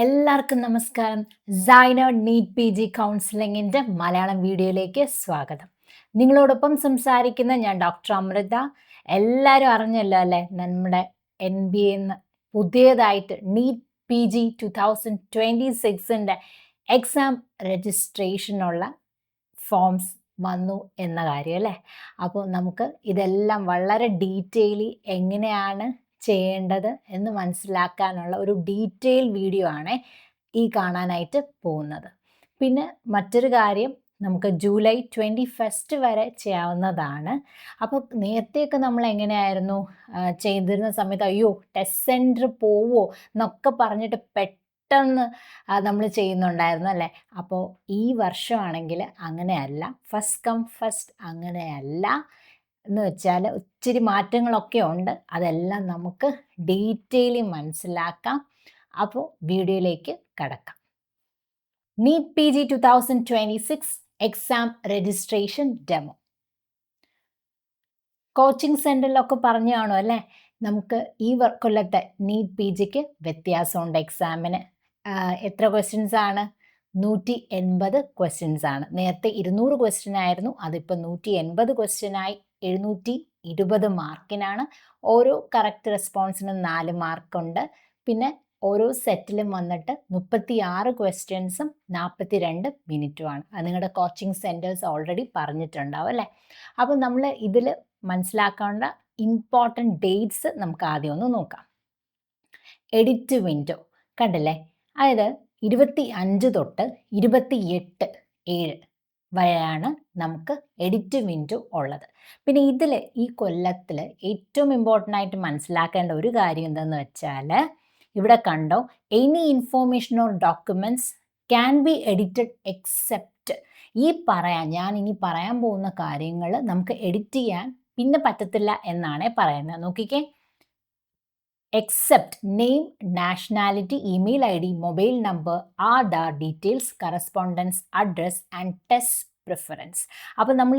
എല്ലാവർക്കും നമസ്കാരം. സൈനഡ് നീറ്റ് പി ജി കൗൺസിലിങ്ങിൻ്റെ മലയാളം വീഡിയോയിലേക്ക് സ്വാഗതം. നിങ്ങളോടൊപ്പം സംസാരിക്കുന്ന ഞാൻ ഡോക്ടർ അമൃത. എല്ലാവരും അറിഞ്ഞല്ലോ അല്ലേ, നമ്മുടെ NBA പുതിയതായിട്ട് നീറ്റ് പി ജി 2026ൻ്റെ എക്സാം രജിസ്ട്രേഷനുള്ള ഫോംസ് വന്നു എന്ന കാര്യം അല്ലേ. അപ്പോൾ നമുക്ക് ഇതെല്ലാം വളരെ ഡീറ്റെയിലി എങ്ങനെയാണ് ചെയ്യേണ്ടത് എന്ന് മനസ്സിലാക്കാനുള്ള ഒരു ഡീറ്റെയിൽ വീഡിയോ ആണ് ഈ കാണാനായിട്ട് പോകുന്നത്. പിന്നെ മറ്റൊരു കാര്യം, നമുക്ക് ജൂലൈ 21 വരെ ചെയ്യാവുന്നതാണ്. അപ്പോൾ നേരത്തെയൊക്കെ നമ്മൾ എങ്ങനെയായിരുന്നു ചെയ്തിരുന്ന സമയത്ത്, അയ്യോ ടെസ്റ്റ് സെൻറ്റർ പോവോ എന്നൊക്കെ പറഞ്ഞിട്ട് പെട്ടെന്ന് നമ്മൾ ചെയ്യുന്നുണ്ടായിരുന്നു അല്ലേ. അപ്പോൾ ഈ വർഷമാണെങ്കിൽ അങ്ങനെയല്ല, ഫസ്റ്റ് കം ഫസ്റ്റ് അങ്ങനെയല്ല എന്ന് വെച്ചാൽ ഒത്തിരി മാറ്റങ്ങളൊക്കെ ഉണ്ട്. അതെല്ലാം നമുക്ക് ഡീറ്റെയിലി മനസ്സിലാക്കാം. അപ്പോൾ വീഡിയോയിലേക്ക് കടക്കാം. NEET P G 2026 exam registration demo. Coaching സെൻറ്ററിലൊക്കെ പറഞ്ഞു കാണും അല്ലേ, നമുക്ക് ഈ കൊല്ലത്തെ നീറ്റ് പി ജിക്ക് വ്യത്യാസമുണ്ട്. എക്സാമിന് എത്ര ക്വസ്റ്റ്യൻസ് ആണ്? 180 ക്വസ്റ്റ്യൻസ് ആണ്. നേരത്തെ 200 ക്വസ്റ്റ്യൻ ആയിരുന്നു, അതിപ്പോൾ 180 ക്വസ്റ്റ്യനായി. 720 മാർക്കിനാണ്. ഓരോ കറക്റ്റ് റെസ്പോൺസിനും 4 മാർക്കുണ്ട്. പിന്നെ ഓരോ സെറ്റിലും വന്നിട്ട് 36 ക്വസ്റ്റ്യൻസും 42 മിനിറ്റുമാണ്. അത് നിങ്ങളുടെ കോച്ചിങ് സെൻറ്റേഴ്സ് ഓൾറെഡി പറഞ്ഞിട്ടുണ്ടാവും അല്ലേ. അപ്പോൾ നമ്മൾ ഇതിൽ മനസ്സിലാക്കേണ്ട ഇമ്പോർട്ടൻറ്റ് ഡേറ്റ്സ് നമുക്ക് ആദ്യം ഒന്ന് നോക്കാം. എഡിറ്റ് വിൻഡോ കണ്ടില്ലേ, അതായത് 25 തൊട്ട് 28/7 വരെയാണ് നമുക്ക് എഡിറ്റ് വിൻഡോ ഉള്ളത്. പിന്നെ ഇതിൽ ഈ കൊല്ലത്തിൽ ഏറ്റവും ഇമ്പോർട്ടൻ്റ് ആയിട്ട് മനസ്സിലാക്കേണ്ട ഒരു കാര്യം എന്താണെന്ന് വെച്ചാൽ, ഇവിടെ കണ്ടോ, any information or documents can be edited except. ഞാൻ ഇനി പറയാൻ പോകുന്ന കാര്യങ്ങൾ നമുക്ക് എഡിറ്റ് ചെയ്യാൻ പിന്നെ പറ്റത്തില്ല എന്നാണ് പറയുന്നത്. നോക്കിക്കേ, except name, nationality, email ID, mobile number, Aadhaar details, correspondence address and test preference. അപ്പോൾ നമ്മൾ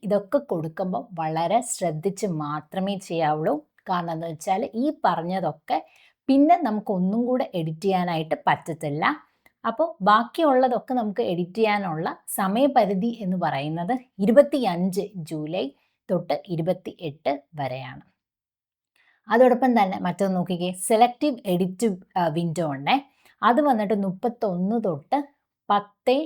ഇതൊക്കെ കൊടുക്കുമ്പോൾ വളരെ ശ്രദ്ധിച്ച് മാത്രമേ ചെയ്യാവുള്ളൂ. കാരണം എന്താ വെച്ചാൽ ഈ പറഞ്ഞതൊക്കെ പിന്നെ നമുക്കൊന്നും കൂടെ എഡിറ്റ് ചെയ്യാനായിട്ട് പറ്റത്തില്ല. അപ്പോൾ ബാക്കിയുള്ളതൊക്കെ നമുക്ക് എഡിറ്റ് ചെയ്യാനുള്ള സമയപരിധി എന്ന് പറയുന്നത് 25 ജൂലൈ തൊട്ട് 28 വരെയാണ്. അതോടൊപ്പം തന്നെ മറ്റൊന്ന് നോക്കിക്കേ, സെലക്റ്റീവ് എഡിറ്റ് വിൻഡോ ഉണ്ട്. അത് വന്നിട്ട് 31 തൊട്ട് 10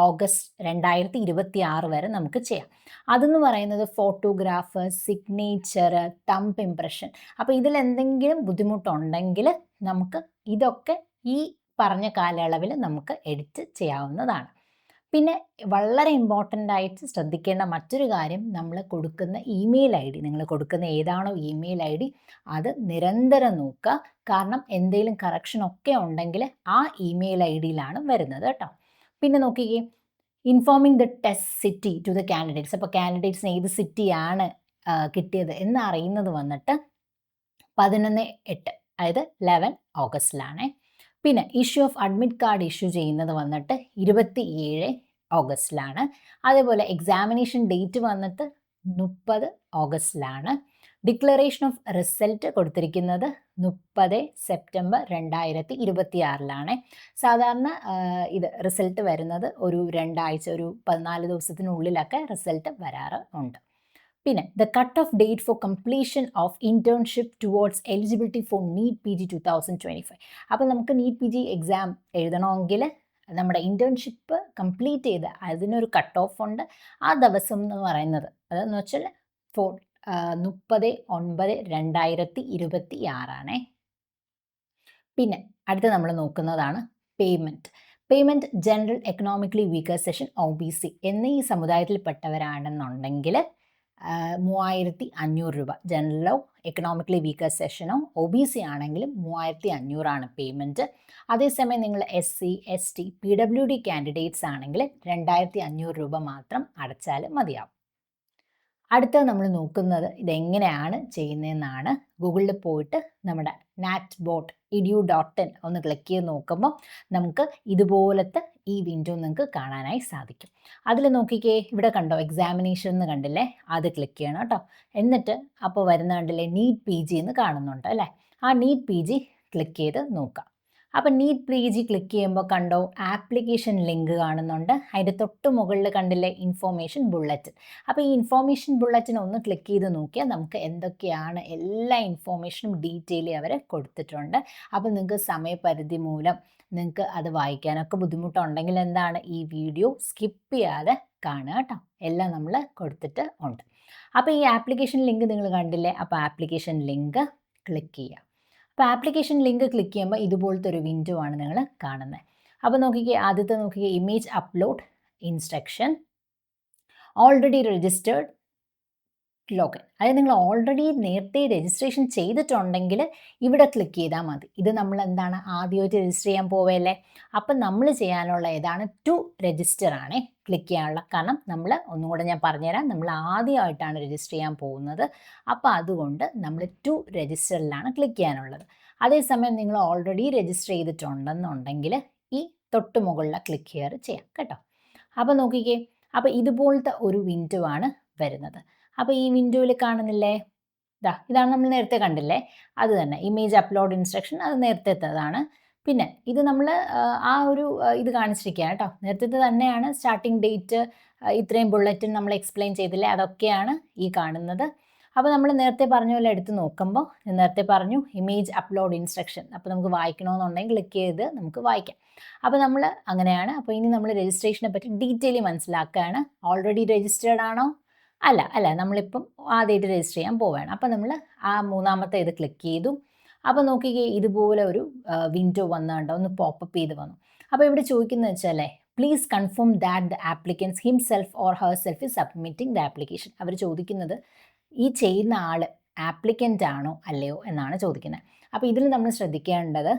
ഓഗസ്റ്റ് 2026 വരെ നമുക്ക് ചെയ്യാം. അതെന്ന് പറയുന്നത് ഫോട്ടോഗ്രാഫ്, സിഗ്നേച്ചർ, തമ്പ് ഇംപ്രഷൻ. അപ്പോൾ ഇതിലെന്തെങ്കിലും ബുദ്ധിമുട്ടുണ്ടെങ്കിൽ നമുക്ക് ഇതൊക്കെ ഈ പറഞ്ഞ കാലയളവിൽ നമുക്ക് എഡിറ്റ് ചെയ്യാവുന്നതാണ്. പിന്നെ വളരെ ഇമ്പോർട്ടൻ്റ് ആയിട്ട് ശ്രദ്ധിക്കേണ്ട മറ്റൊരു കാര്യം, നമ്മൾ കൊടുക്കുന്ന ഇമെയിൽ ഐ ഡി, നിങ്ങൾ കൊടുക്കുന്ന ഏതാണോ ഇമെയിൽ ഐ ഡി, അത് നിരന്തരം നോക്കുക. കാരണം എന്തെങ്കിലും കറക്ഷൻ ഒക്കെ ഉണ്ടെങ്കിൽ ആ ഇമെയിൽ ഐ ഡിയിലാണ് വരുന്നത് കേട്ടോ. പിന്നെ നോക്കിക്കേ, informing the test city to the candidates. അപ്പോൾ കാൻഡിഡേറ്റ്സിന് ഏത് സിറ്റിയാണ് കിട്ടിയത് എന്നറിയുന്നത് വന്നിട്ട് 11/8, അതായത് 11 ഓഗസ്റ്റിലാണ്. പിന്നെ issue of admit card issue ചെയ്യുന്നത് വന്നിട്ട് 27 ഓഗസ്റ്റിലാണ്. അതേപോലെ എക്സാമിനേഷൻ ഡേറ്റ് വന്നിട്ട് 30 ഓഗസ്റ്റിലാണ്. ഡിക്ലറേഷൻ ഓഫ് റിസൾട്ട് കൊടുത്തിരിക്കുന്നത് 30 സെപ്റ്റംബർ 2026 സാധാരണ ഇത് റിസൾട്ട് വരുന്നത് ഒരു 2 ആഴ്ച, ഒരു 14 ദിവസത്തിനുള്ളിലൊക്കെ റിസൾട്ട് വരാറ് ഉണ്ട്. പിന്നെ the cut off date for completion of internship towards eligibility for NEET P G 2025. അപ്പോൾ നമുക്ക് നീറ്റ് പി ജി എക്സാം എഴുതണമെങ്കിൽ നമ്മുടെ ഇൻറ്റേൺഷിപ്പ് കംപ്ലീറ്റ് ചെയ്ത് അതിനൊരു കട്ട് ഓഫ് ഉണ്ട്. ആ ദിവസം എന്ന് പറയുന്നത് അതെന്ന് വെച്ചാൽ 30/9/2026. പിന്നെ അടുത്ത് നമ്മൾ നോക്കുന്നതാണ് payment. General economically weaker session OBC എന്നീ സമുദായത്തിൽപ്പെട്ടവരാണെന്നുണ്ടെങ്കിൽ 3500 രൂപ. ജനറലോ എക്കണോമിക്കലി വീക്കർ സെഷനോ OBC ആണെങ്കിലും 3500 പേയ്മെൻറ്റ്. അതേസമയം നിങ്ങൾ SC, ST, PWD കാൻഡിഡേറ്റ്സ് ആണെങ്കിൽ 2500 രൂപ മാത്രം അടച്ചാൽ മതിയാവും. അടുത്തത് നമ്മൾ നോക്കുന്നത് ഇതെങ്ങനെയാണ് ചെയ്യുന്നതെന്നാണ്. ഗൂഗിളിൽ പോയിട്ട് നമ്മുടെ natbot.edu.in ഒന്ന് ക്ലിക്ക് ചെയ്ത് നോക്കുമ്പോൾ നമുക്ക് ഇതുപോലത്തെ ഈ വിൻഡോ നിങ്ങൾക്ക് കാണാനായി സാധിക്കും. അതിൽ നോക്കിക്കേ, ഇവിടെ കണ്ടോ എക്സാമിനേഷൻ എന്ന് കണ്ടില്ലേ, അത് ക്ലിക്ക് ചെയ്യണം കേട്ടോ. എന്നിട്ട് അപ്പോൾ വരുന്ന കണ്ടില്ലേ നീറ്റ് പി ജി എന്ന് കാണുന്നുണ്ട് അല്ലേ, ആ നീറ്റ് പി ജി ക്ലിക്ക് ചെയ്ത് നോക്കാം. അപ്പം നീറ്റ് പേജ് ക്ലിക്ക് ചെയ്യുമ്പോൾ കണ്ടോ ആപ്ലിക്കേഷൻ ലിങ്ക് കാണുന്നുണ്ട്. അതിൻ്റെ തൊട്ട് മുകളിൽ കണ്ടില്ലേ ഇൻഫോർമേഷൻ ബുള്ളറ്റ്. അപ്പോൾ ഈ ഇൻഫോർമേഷൻ ബുള്ളറ്റിനെ ഒന്ന് ക്ലിക്ക് ചെയ്ത് നോക്കിയാൽ നമുക്ക് എന്തൊക്കെയാണ് എല്ലാ ഇൻഫോർമേഷനും ഡീറ്റെയിൽ അവർ കൊടുത്തിട്ടുണ്ട്. അപ്പോൾ നിങ്ങൾക്ക് സമയപരിധി മൂലം നിങ്ങൾക്ക് അത് വായിക്കാനൊക്കെ ബുദ്ധിമുട്ടുണ്ടെങ്കിൽ എന്താണ് ഈ വീഡിയോ സ്കിപ്പ് ചെയ്യാതെ കാണുക കേട്ടോ. എല്ലാം നമ്മൾ കൊടുത്തിട്ട് ഉണ്ട്. അപ്പോൾ ഈ ആപ്ലിക്കേഷൻ ലിങ്ക് നിങ്ങൾ കണ്ടില്ലേ? അപ്പോൾ ആപ്ലിക്കേഷൻ ലിങ്ക് ക്ലിക്ക് ചെയ്യുക. അപ്പോൾ ആപ്ലിക്കേഷൻ ലിങ്ക് ക്ലിക്ക് ചെയ്യുമ്പോൾ ഇതുപോലത്തെ ഒരു വിൻഡോ ആണ് നിങ്ങൾ കാണുന്നത്. അപ്പോൾ നോക്കിക്കേ, ആദ്യത്തെ നോക്കിക്കേ, image upload instruction, already registered login. അതായത് നിങ്ങൾ ഓൾറെഡി നേരത്തെ രജിസ്ട്രേഷൻ ചെയ്തിട്ടുണ്ടെങ്കിൽ ഇവിടെ ക്ലിക്ക് ചെയ്താൽ മതി. ഇത് നമ്മൾ എന്താണ് ആദ്യമായിട്ട് രജിസ്റ്റർ ചെയ്യാൻ പോവല്ലേ. അപ്പം നമ്മൾ ചെയ്യാനുള്ള ഏതാണ് ടു രജിസ്റ്റർ ആണ് ക്ലിക്ക് ചെയ്യാനുള്ള. കാരണം നമ്മൾ ഒന്നും കൂടെ ഞാൻ പറഞ്ഞുതരാം, നമ്മൾ ആദ്യമായിട്ടാണ് രജിസ്റ്റർ ചെയ്യാൻ പോകുന്നത്. അപ്പോൾ അതുകൊണ്ട് നമ്മൾ ടു രജിസ്റ്ററിലാണ് ക്ലിക്ക് ചെയ്യാനുള്ളത്. അതേസമയം നിങ്ങൾ ഓൾറെഡി രജിസ്റ്റർ ചെയ്തിട്ടുണ്ടെന്നുണ്ടെങ്കിൽ ഈ തൊട്ട് മുകളിലെ ക്ലിക്ക് ചെയ്യാം കേട്ടോ. അപ്പോൾ നോക്കിക്കേ, അപ്പോൾ ഇതുപോലത്തെ ഒരു വിൻഡോ ആണ് വരുന്നത്. അപ്പോൾ ഈ വിൻഡോയിൽ കാണുന്നില്ലേ, ഇതാണ് നമ്മൾ നേരത്തെ കണ്ടില്ലേ, അത് തന്നെ ഇമേജ് അപ്ലോഡ് ഇൻസ്ട്രക്ഷൻ, അത് നേരത്തേതാണ്. പിന്നെ ഇത് നമ്മൾ ആ ഒരു ഇത് കാണിച്ചിരിക്കുക കേട്ടോ, നേരത്തെ തന്നെയാണ്. സ്റ്റാർട്ടിംഗ് ഡേറ്റ്, ഇത്രയും ബുള്ളറ്റിൻ നമ്മൾ എക്സ്പ്ലെയിൻ ചെയ്തില്ലേ, അതൊക്കെയാണ് ഈ കാണുന്നത്. അപ്പോൾ നമ്മൾ നേരത്തെ പറഞ്ഞ പോലെ എടുത്ത് നോക്കുമ്പോൾ നേരത്തെ പറഞ്ഞു ഇമേജ് അപ്ലോഡ് ഇൻസ്ട്രക്ഷൻ. അപ്പോൾ നമുക്ക് വായിക്കണമെന്നുണ്ടെങ്കിൽ ക്ലിക്ക് ചെയ്ത് നമുക്ക് വായിക്കാം. അപ്പോൾ നമ്മൾ അങ്ങനെയാണ്. അപ്പോൾ ഇനി നമ്മൾ രജിസ്ട്രേഷനെ പറ്റി ഡീറ്റെയിൽ മനസ്സിലാക്കുകയാണ്. ഓൾറെഡി രജിസ്റ്റേർഡ് ആണോ? അല്ല, നമ്മളിപ്പം ആദ്യമായിട്ട് രജിസ്റ്റർ ചെയ്യാൻ പോവുകയാണ്. അപ്പോൾ നമ്മൾ ആ മൂന്നാമത്തെ ഇത് ക്ലിക്ക് ചെയ്തു. അപ്പോൾ നോക്കിക്കേ, ഇതുപോലെ ഒരു വിൻഡോ വന്നുണ്ടോ, ഒന്ന് പോപ്പപ്പ് ചെയ്ത് വന്നു. അപ്പോൾ ഇവിടെ ചോദിക്കുന്നത് വെച്ചാലേ, please confirm that the applicants himself or herself is submitting the application. അവർ ചോദിക്കുന്നത് ഈ ചെയ്യുന്ന ആൾ ആപ്ലിക്കൻ്റ് ആണോ അല്ലയോ എന്നാണ് ചോദിക്കുന്നത്. അപ്പോൾ ഇതിൽ നമ്മൾ ശ്രദ്ധിക്കേണ്ടത്,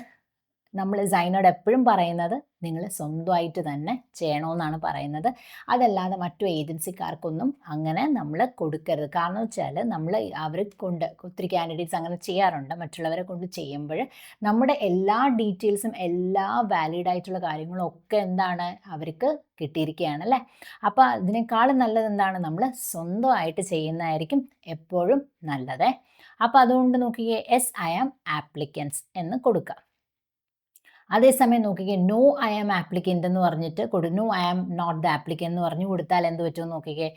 നമ്മൾ സൈനോട് എപ്പോഴും പറയുന്നത് നിങ്ങൾ സ്വന്തമായിട്ട് തന്നെ ചെയ്യണമെന്നാണ് പറയുന്നത്. അതല്ലാതെ മറ്റു ഏജൻസിക്കാർക്കൊന്നും അങ്ങനെ നമ്മൾ കൊടുക്കരുത്. കാരണം വെച്ചാൽ നമ്മൾ അവരെ കൊണ്ട് ഒത്തിരി കാൻഡിഡേറ്റ്സ് അങ്ങനെ ചെയ്യാറുണ്ട്. മറ്റുള്ളവരെ കൊണ്ട് ചെയ്യുമ്പോൾ നമ്മുടെ എല്ലാ ഡീറ്റെയിൽസും എല്ലാ വാലിഡ് ആയിട്ടുള്ള കാര്യങ്ങളും ഒക്കെ എന്താണ് അവർക്ക് കിട്ടിയിരിക്കുകയാണ് അല്ലേ. അപ്പോൾ അതിനേക്കാളും നല്ലത് എന്താണ്, നമ്മൾ സ്വന്തമായിട്ട് ചെയ്യുന്നതായിരിക്കും എപ്പോഴും നല്ലത്. അപ്പോൾ അതുകൊണ്ട് നോക്കിയേ, എസ് ഐ ആം ആപ്ലിക്കൻസ് എന്ന് കൊടുക്കുക. അതേസമയം നോക്കിക്കേ, നോ ഐ ആം ആപ്ലിക്കൻ്റ് എന്ന് പറഞ്ഞിട്ട് no I am not the applicant എന്ന് പറഞ്ഞു കൊടുത്താൽ എന്ത് പറ്റുമെന്ന് നോക്കിക്കേ,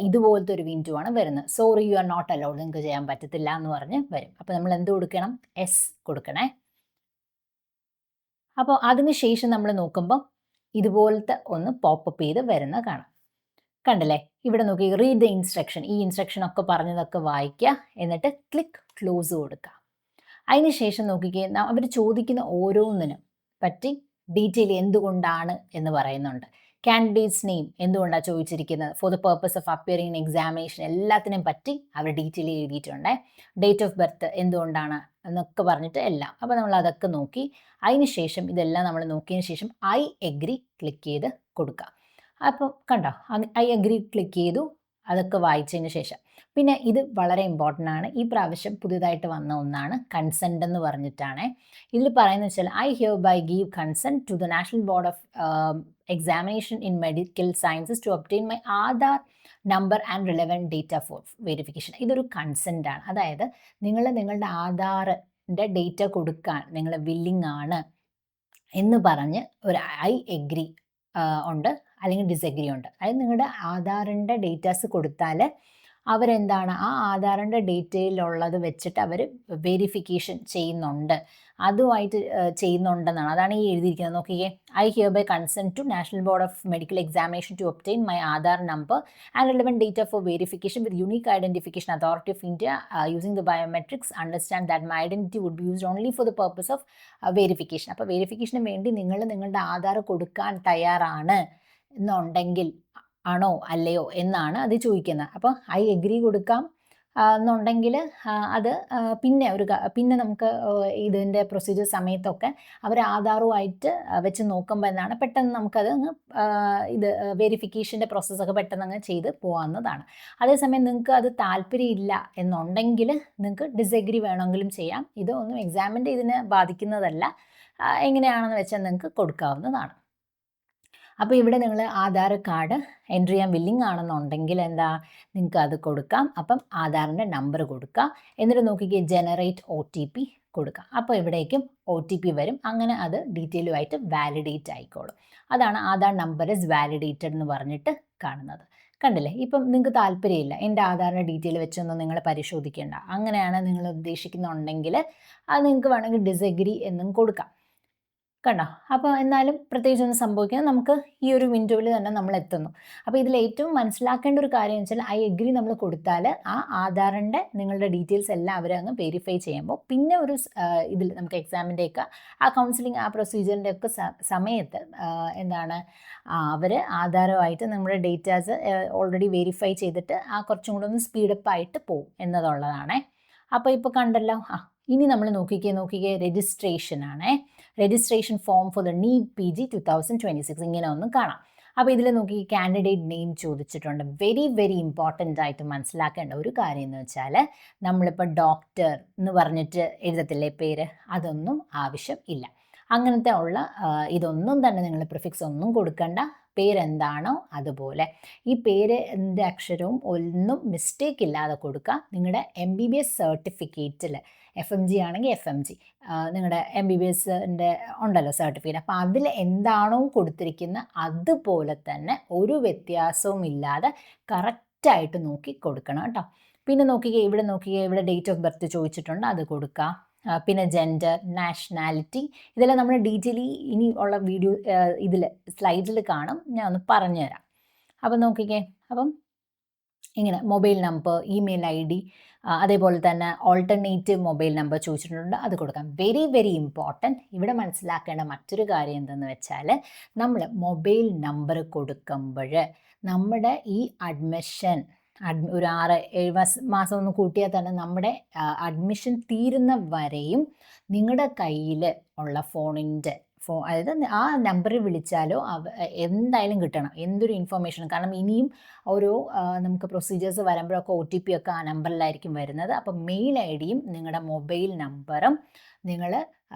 ഇതുപോലത്തെ ഒരു വിൻഡോ ആണ് വരുന്നത്. Sorry you are not allowed, നിങ്ങൾക്ക് ചെയ്യാൻ പറ്റത്തില്ല എന്ന് പറഞ്ഞ് വരും. അപ്പോൾ നമ്മൾ എന്ത് കൊടുക്കണം, എസ് കൊടുക്കണേ. അപ്പോൾ അതിനുശേഷം നമ്മൾ നോക്കുമ്പോൾ ഇതുപോലത്തെ ഒന്ന് പോപ്പപ്പ് ചെയ്ത് വരുന്ന കാണാം. കണ്ടില്ലേ, ഇവിടെ നോക്കി റീഡ് ദ ഇൻസ്ട്രക്ഷൻ, ഈ ഇൻസ്ട്രക്ഷൻ ഒക്കെ പറഞ്ഞതൊക്കെ വായിക്കുക, എന്നിട്ട് ക്ലിക്ക് ക്ലോസ് കൊടുക്കുക. അതിനുശേഷം നോക്കിക്കേ, അവർ ചോദിക്കുന്ന ഓരോന്നിനും പറ്റി ഡീറ്റെയിൽ എന്തുകൊണ്ടാണ് എന്ന് പറയുന്നുണ്ട്. കാൻഡിഡേറ്റ്സ് നെയിം എന്തുകൊണ്ടാണ് ചോദിച്ചിരിക്കുന്നത്, for the purpose of appearing in examination, എല്ലാത്തിനെയും പറ്റി അവർ ഡീറ്റെയിൽ എഴുതിയിട്ടുണ്ട്. ഡേറ്റ് ഓഫ് ബർത്ത് എന്തുകൊണ്ടാണ് എന്നൊക്കെ പറഞ്ഞിട്ട് എല്ലാം. അപ്പോൾ നമ്മൾ അതൊക്കെ നോക്കി, അതിന് ശേഷം ഇതെല്ലാം നമ്മൾ നോക്കിയതിന് ശേഷം ഐ എഗ്രി ക്ലിക്ക് ചെയ്ത് കൊടുക്കുക. അപ്പോൾ കണ്ടോ, ഐ എഗ്രി ക്ലിക്ക് ചെയ്തു, അതൊക്കെ വായിച്ചതിന് ശേഷം പിന്നെ ഇത് വളരെ ഇമ്പോർട്ടൻ്റ് ആണ്. ഈ പ്രാവശ്യം പുതിയതായിട്ട് വന്ന ഒന്നാണ് കൺസെൻറ്റ് എന്ന് പറഞ്ഞിട്ടാണ്. ഇതിൽ പറയുന്നത് വെച്ചാൽ I hereby give consent to the national board of examination in medical sciences to obtain my Aadhaar number and relevant data for verification. ഇതൊരു കൺസെൻ്റ് ആണ്. അതായത് നിങ്ങൾ നിങ്ങളുടെ ആധാറിൻ്റെ ഡേറ്റ കൊടുക്കാൻ നിങ്ങൾ വില്ലിംഗ് ആണ് എന്ന് പറഞ്ഞ് ഒരു ഐ എഗ്രി ഉണ്ട്, അല്ലെങ്കിൽ ഡിസഗ്രി ഉണ്ട്. അതായത് നിങ്ങളുടെ ആധാറിൻ്റെ ഡേറ്റാസ് കൊടുത്താൽ അവരെന്താണ് ആ ആധാറിൻ്റെ ഡേറ്റയിലുള്ളത് വെച്ചിട്ട് അവർ വെരിഫിക്കേഷൻ ചെയ്യുന്നുണ്ട്, അതുമായിട്ട് ചെയ്യുന്നുണ്ടെന്നാണ്. അതാണ് ഈ എഴുതിയിരിക്കുന്നത്. നോക്കിയേ, I hereby consent to national board of medical examination to obtain my Aadhaar number and relevant data for verification with unique identification authority of India using the biometrics understand that my identity would be used only for the purpose of verification. അപ്പോൾ വെരിഫിക്കേഷന് വേണ്ടി നിങ്ങൾ നിങ്ങളുടെ ആധാർ കൊടുക്കാൻ തയ്യാറാണ് എന്നുണ്ടെങ്കിൽ ആണോ അല്ലയോ എന്നാണ് അത് ചോദിക്കുന്നത്. അപ്പോൾ ഐ എഗ്രി കൊടുക്കാം എന്നുണ്ടെങ്കിൽ അത് പിന്നെ നമുക്ക് ഇതിൻ്റെ പ്രൊസീജിയർ സമയത്തൊക്കെ അവർ ആധാറുമായിട്ട് വെച്ച് നോക്കുമ്പോൾ എന്താണ് പെട്ടെന്ന് നമുക്കത് ഇത് വെരിഫിക്കേഷൻ്റെ പ്രോസസ്സൊക്കെ പെട്ടെന്ന് അങ്ങ് ചെയ്ത് പോകാവുന്നതാണ്. അതേസമയം നിങ്ങൾക്ക് അത് താല്പര്യമില്ല എന്നുണ്ടെങ്കിൽ നിങ്ങൾക്ക് ഡിസഗ്രി വേണമെങ്കിലും ചെയ്യാം. ഇതൊന്നും എക്സാമിൻ്റെ ഇതിനെ ബാധിക്കുന്നതല്ല. എങ്ങനെയാണെന്ന് വെച്ചാൽ നിങ്ങൾക്ക് കൊടുക്കാവുന്നതാണ്. അപ്പോൾ ഇവിടെ നിങ്ങൾ ആധാർ കാർഡ് എൻട്രി ചെയ്യാൻ വില്ലിംഗ് ആണെന്നുണ്ടെങ്കിൽ എന്താ നിങ്ങൾക്ക് അത് കൊടുക്കാം. അപ്പം ആധാറിൻ്റെ നമ്പർ കൊടുക്കുക. എന്നിട്ട് നോക്കിക്കേ, ജനറേറ്റ് ഒ ടി പി കൊടുക്കാം. അപ്പോൾ ഇവിടേക്കും OTP വരും. അങ്ങനെ അത് ഡീറ്റെയിലുമായിട്ട് വാലിഡേറ്റ് ആയിക്കോളും. അതാണ് ആധാർ നമ്പർ ഇസ് വാലിഡേറ്റഡ് എന്ന് പറഞ്ഞിട്ട് കാണുന്നത്. കണ്ടില്ലേ? ഇപ്പം നിങ്ങൾക്ക് താല്പര്യമില്ല എൻ്റെ ആധാറിൻ്റെ ഡീറ്റെയിൽ വെച്ചൊന്നും നിങ്ങൾ പരിശോധിക്കേണ്ട, അങ്ങനെയാണ് നിങ്ങൾ ഉദ്ദേശിക്കുന്നുണ്ടെങ്കിൽ അത് നിങ്ങൾക്ക് വേണമെങ്കിൽ ഡിസഗ്രി എന്നും കൊടുക്കാം. കണ്ടോ? അപ്പോൾ എന്നാലും പ്രത്യേകിച്ചൊന്നും സംഭവിക്കാതെ നമുക്ക് ഈ ഒരു വിൻഡോയിൽ തന്നെ നമ്മൾ എത്തുന്നു. അപ്പോൾ ഇതിൽ ഏറ്റവും മനസ്സിലാക്കേണ്ട ഒരു കാര്യം എന്ന് വെച്ചാൽ ഐ അഗ്രി നമ്മൾ കൊടുത്താൽ ആ ആധാറിൻ്റെ നിങ്ങളുടെ ഡീറ്റെയിൽസ് എല്ലാം അവർ അങ്ങ് വെരിഫൈ ചെയ്യുമ്പോൾ പിന്നെ ഒരു ഇതിൽ നമുക്ക് എക്സാമിൻ്റെയൊക്കെ ആ കൗൺസിലിംഗ് ആ പ്രൊസീജിയറിൻ്റെ ഒക്കെ സമയത്ത് എന്താണ് അവർ ആധാരമായിട്ട് നമ്മുടെ ഡേറ്റാസ് ഓൾറെഡി വെരിഫൈ ചെയ്തിട്ട് ആ കുറച്ചും കൂടെ ഒന്ന് സ്പീഡപ്പ് ആയിട്ട് പോകും എന്നതുള്ളതാണേ. അപ്പോൾ ഇപ്പോൾ കണ്ടല്ലോ. ഇനി നമ്മൾ നോക്കിക്കേ രജിസ്ട്രേഷൻ ആണേ. Registration form for the NEET PG 2026 ഇങ്ങനെ ഒന്ന് കാണാം. അപ്പോൾ ഇതിൽ നോക്കി കാൻഡിഡേറ്റ് നെയിം ചോദിച്ചിട്ടുണ്ട്. വെരി വെരി ഇമ്പോർട്ടൻ്റ് ആയിട്ട് മനസ്സിലാക്കേണ്ട ഒരു കാര്യം എന്ന് വെച്ചാൽ നമ്മളിപ്പോൾ ഡോക്ടർ എന്ന് പറഞ്ഞിട്ട് എഴുതത്തില്ലേ പേര്, അതൊന്നും ആവശ്യം ഇല്ല. അങ്ങനത്തെ ഉള്ള ഇതൊന്നും തന്നെ നിങ്ങൾ പ്രിഫിക്സ് ഒന്നും കൊടുക്കണ്ട. പേരെന്താണോ അതുപോലെ ഈ പേരിൻ്റെ അക്ഷരവും ഒന്നും മിസ്റ്റേക്ക് ഇല്ലാതെ കൊടുക്കുക. നിങ്ങളുടെ MBBS സർട്ടിഫിക്കറ്റിൽ FMG ആണെങ്കിൽ FMG, നിങ്ങളുടെ MBBSൻ്റെ ഉണ്ടല്ലോ സർട്ടിഫിക്കറ്റ്, അപ്പോൾ അതിൽ എന്താണോ കൊടുത്തിരിക്കുന്നത് അതുപോലെ തന്നെ ഒരു വ്യത്യാസവും ഇല്ലാതെ കറക്റ്റായിട്ട് നോക്കി കൊടുക്കണം കേട്ടോ. പിന്നെ ഇവിടെ ഡേറ്റ് ഓഫ് ബർത്ത് ചോദിച്ചിട്ടുണ്ട്, അത് കൊടുക്കുക. പിന്നെ ജെൻഡർ, നാഷണാലിറ്റി, ഇതെല്ലാം നമ്മൾ ഡീറ്റെയിലി ഇനി ഉള്ള വീഡിയോ ഇതിൽ സ്ലൈഡിൽ കാണും, ഞാൻ ഒന്ന് പറഞ്ഞു തരാം. അപ്പം അപ്പം ഇങ്ങനെ മൊബൈൽ നമ്പർ, ഇമെയിൽ ID, അതേപോലെ തന്നെ ഓൾട്ടർനേറ്റീവ് മൊബൈൽ നമ്പർ ചോദിച്ചിട്ടുണ്ട്, അത് കൊടുക്കാം. Very very important. ഇവിടെ മനസ്സിലാക്കേണ്ട മറ്റൊരു കാര്യം എന്തെന്ന് വെച്ചാൽ നമ്മൾ മൊബൈൽ നമ്പർ കൊടുക്കുമ്പോൾ നമ്മുടെ ഈ അഡ്മിഷൻ ഒരു 6-7 മാസം ഒന്ന് കൂട്ടിയാൽ തന്നെ നമ്മുടെ അഡ്മിഷൻ തീരുന്ന വരെയും നിങ്ങളുടെ കയ്യിൽ ഉള്ള അതായത് ആ നമ്പറിൽ വിളിച്ചാലോ എന്തായാലും കിട്ടണം എന്തൊരു ഇൻഫർമേഷൻ. കാരണം ഇനിയും ഓരോ നമുക്ക് പ്രൊസീജിയേഴ്സ് വരുമ്പോഴൊക്കെ OTP ഒക്കെ ആ നമ്പറിലായിരിക്കും വരുന്നത്. അപ്പം മെയിൽ IDയും നിങ്ങളുടെ മൊബൈൽ നമ്പറും നിങ്ങൾ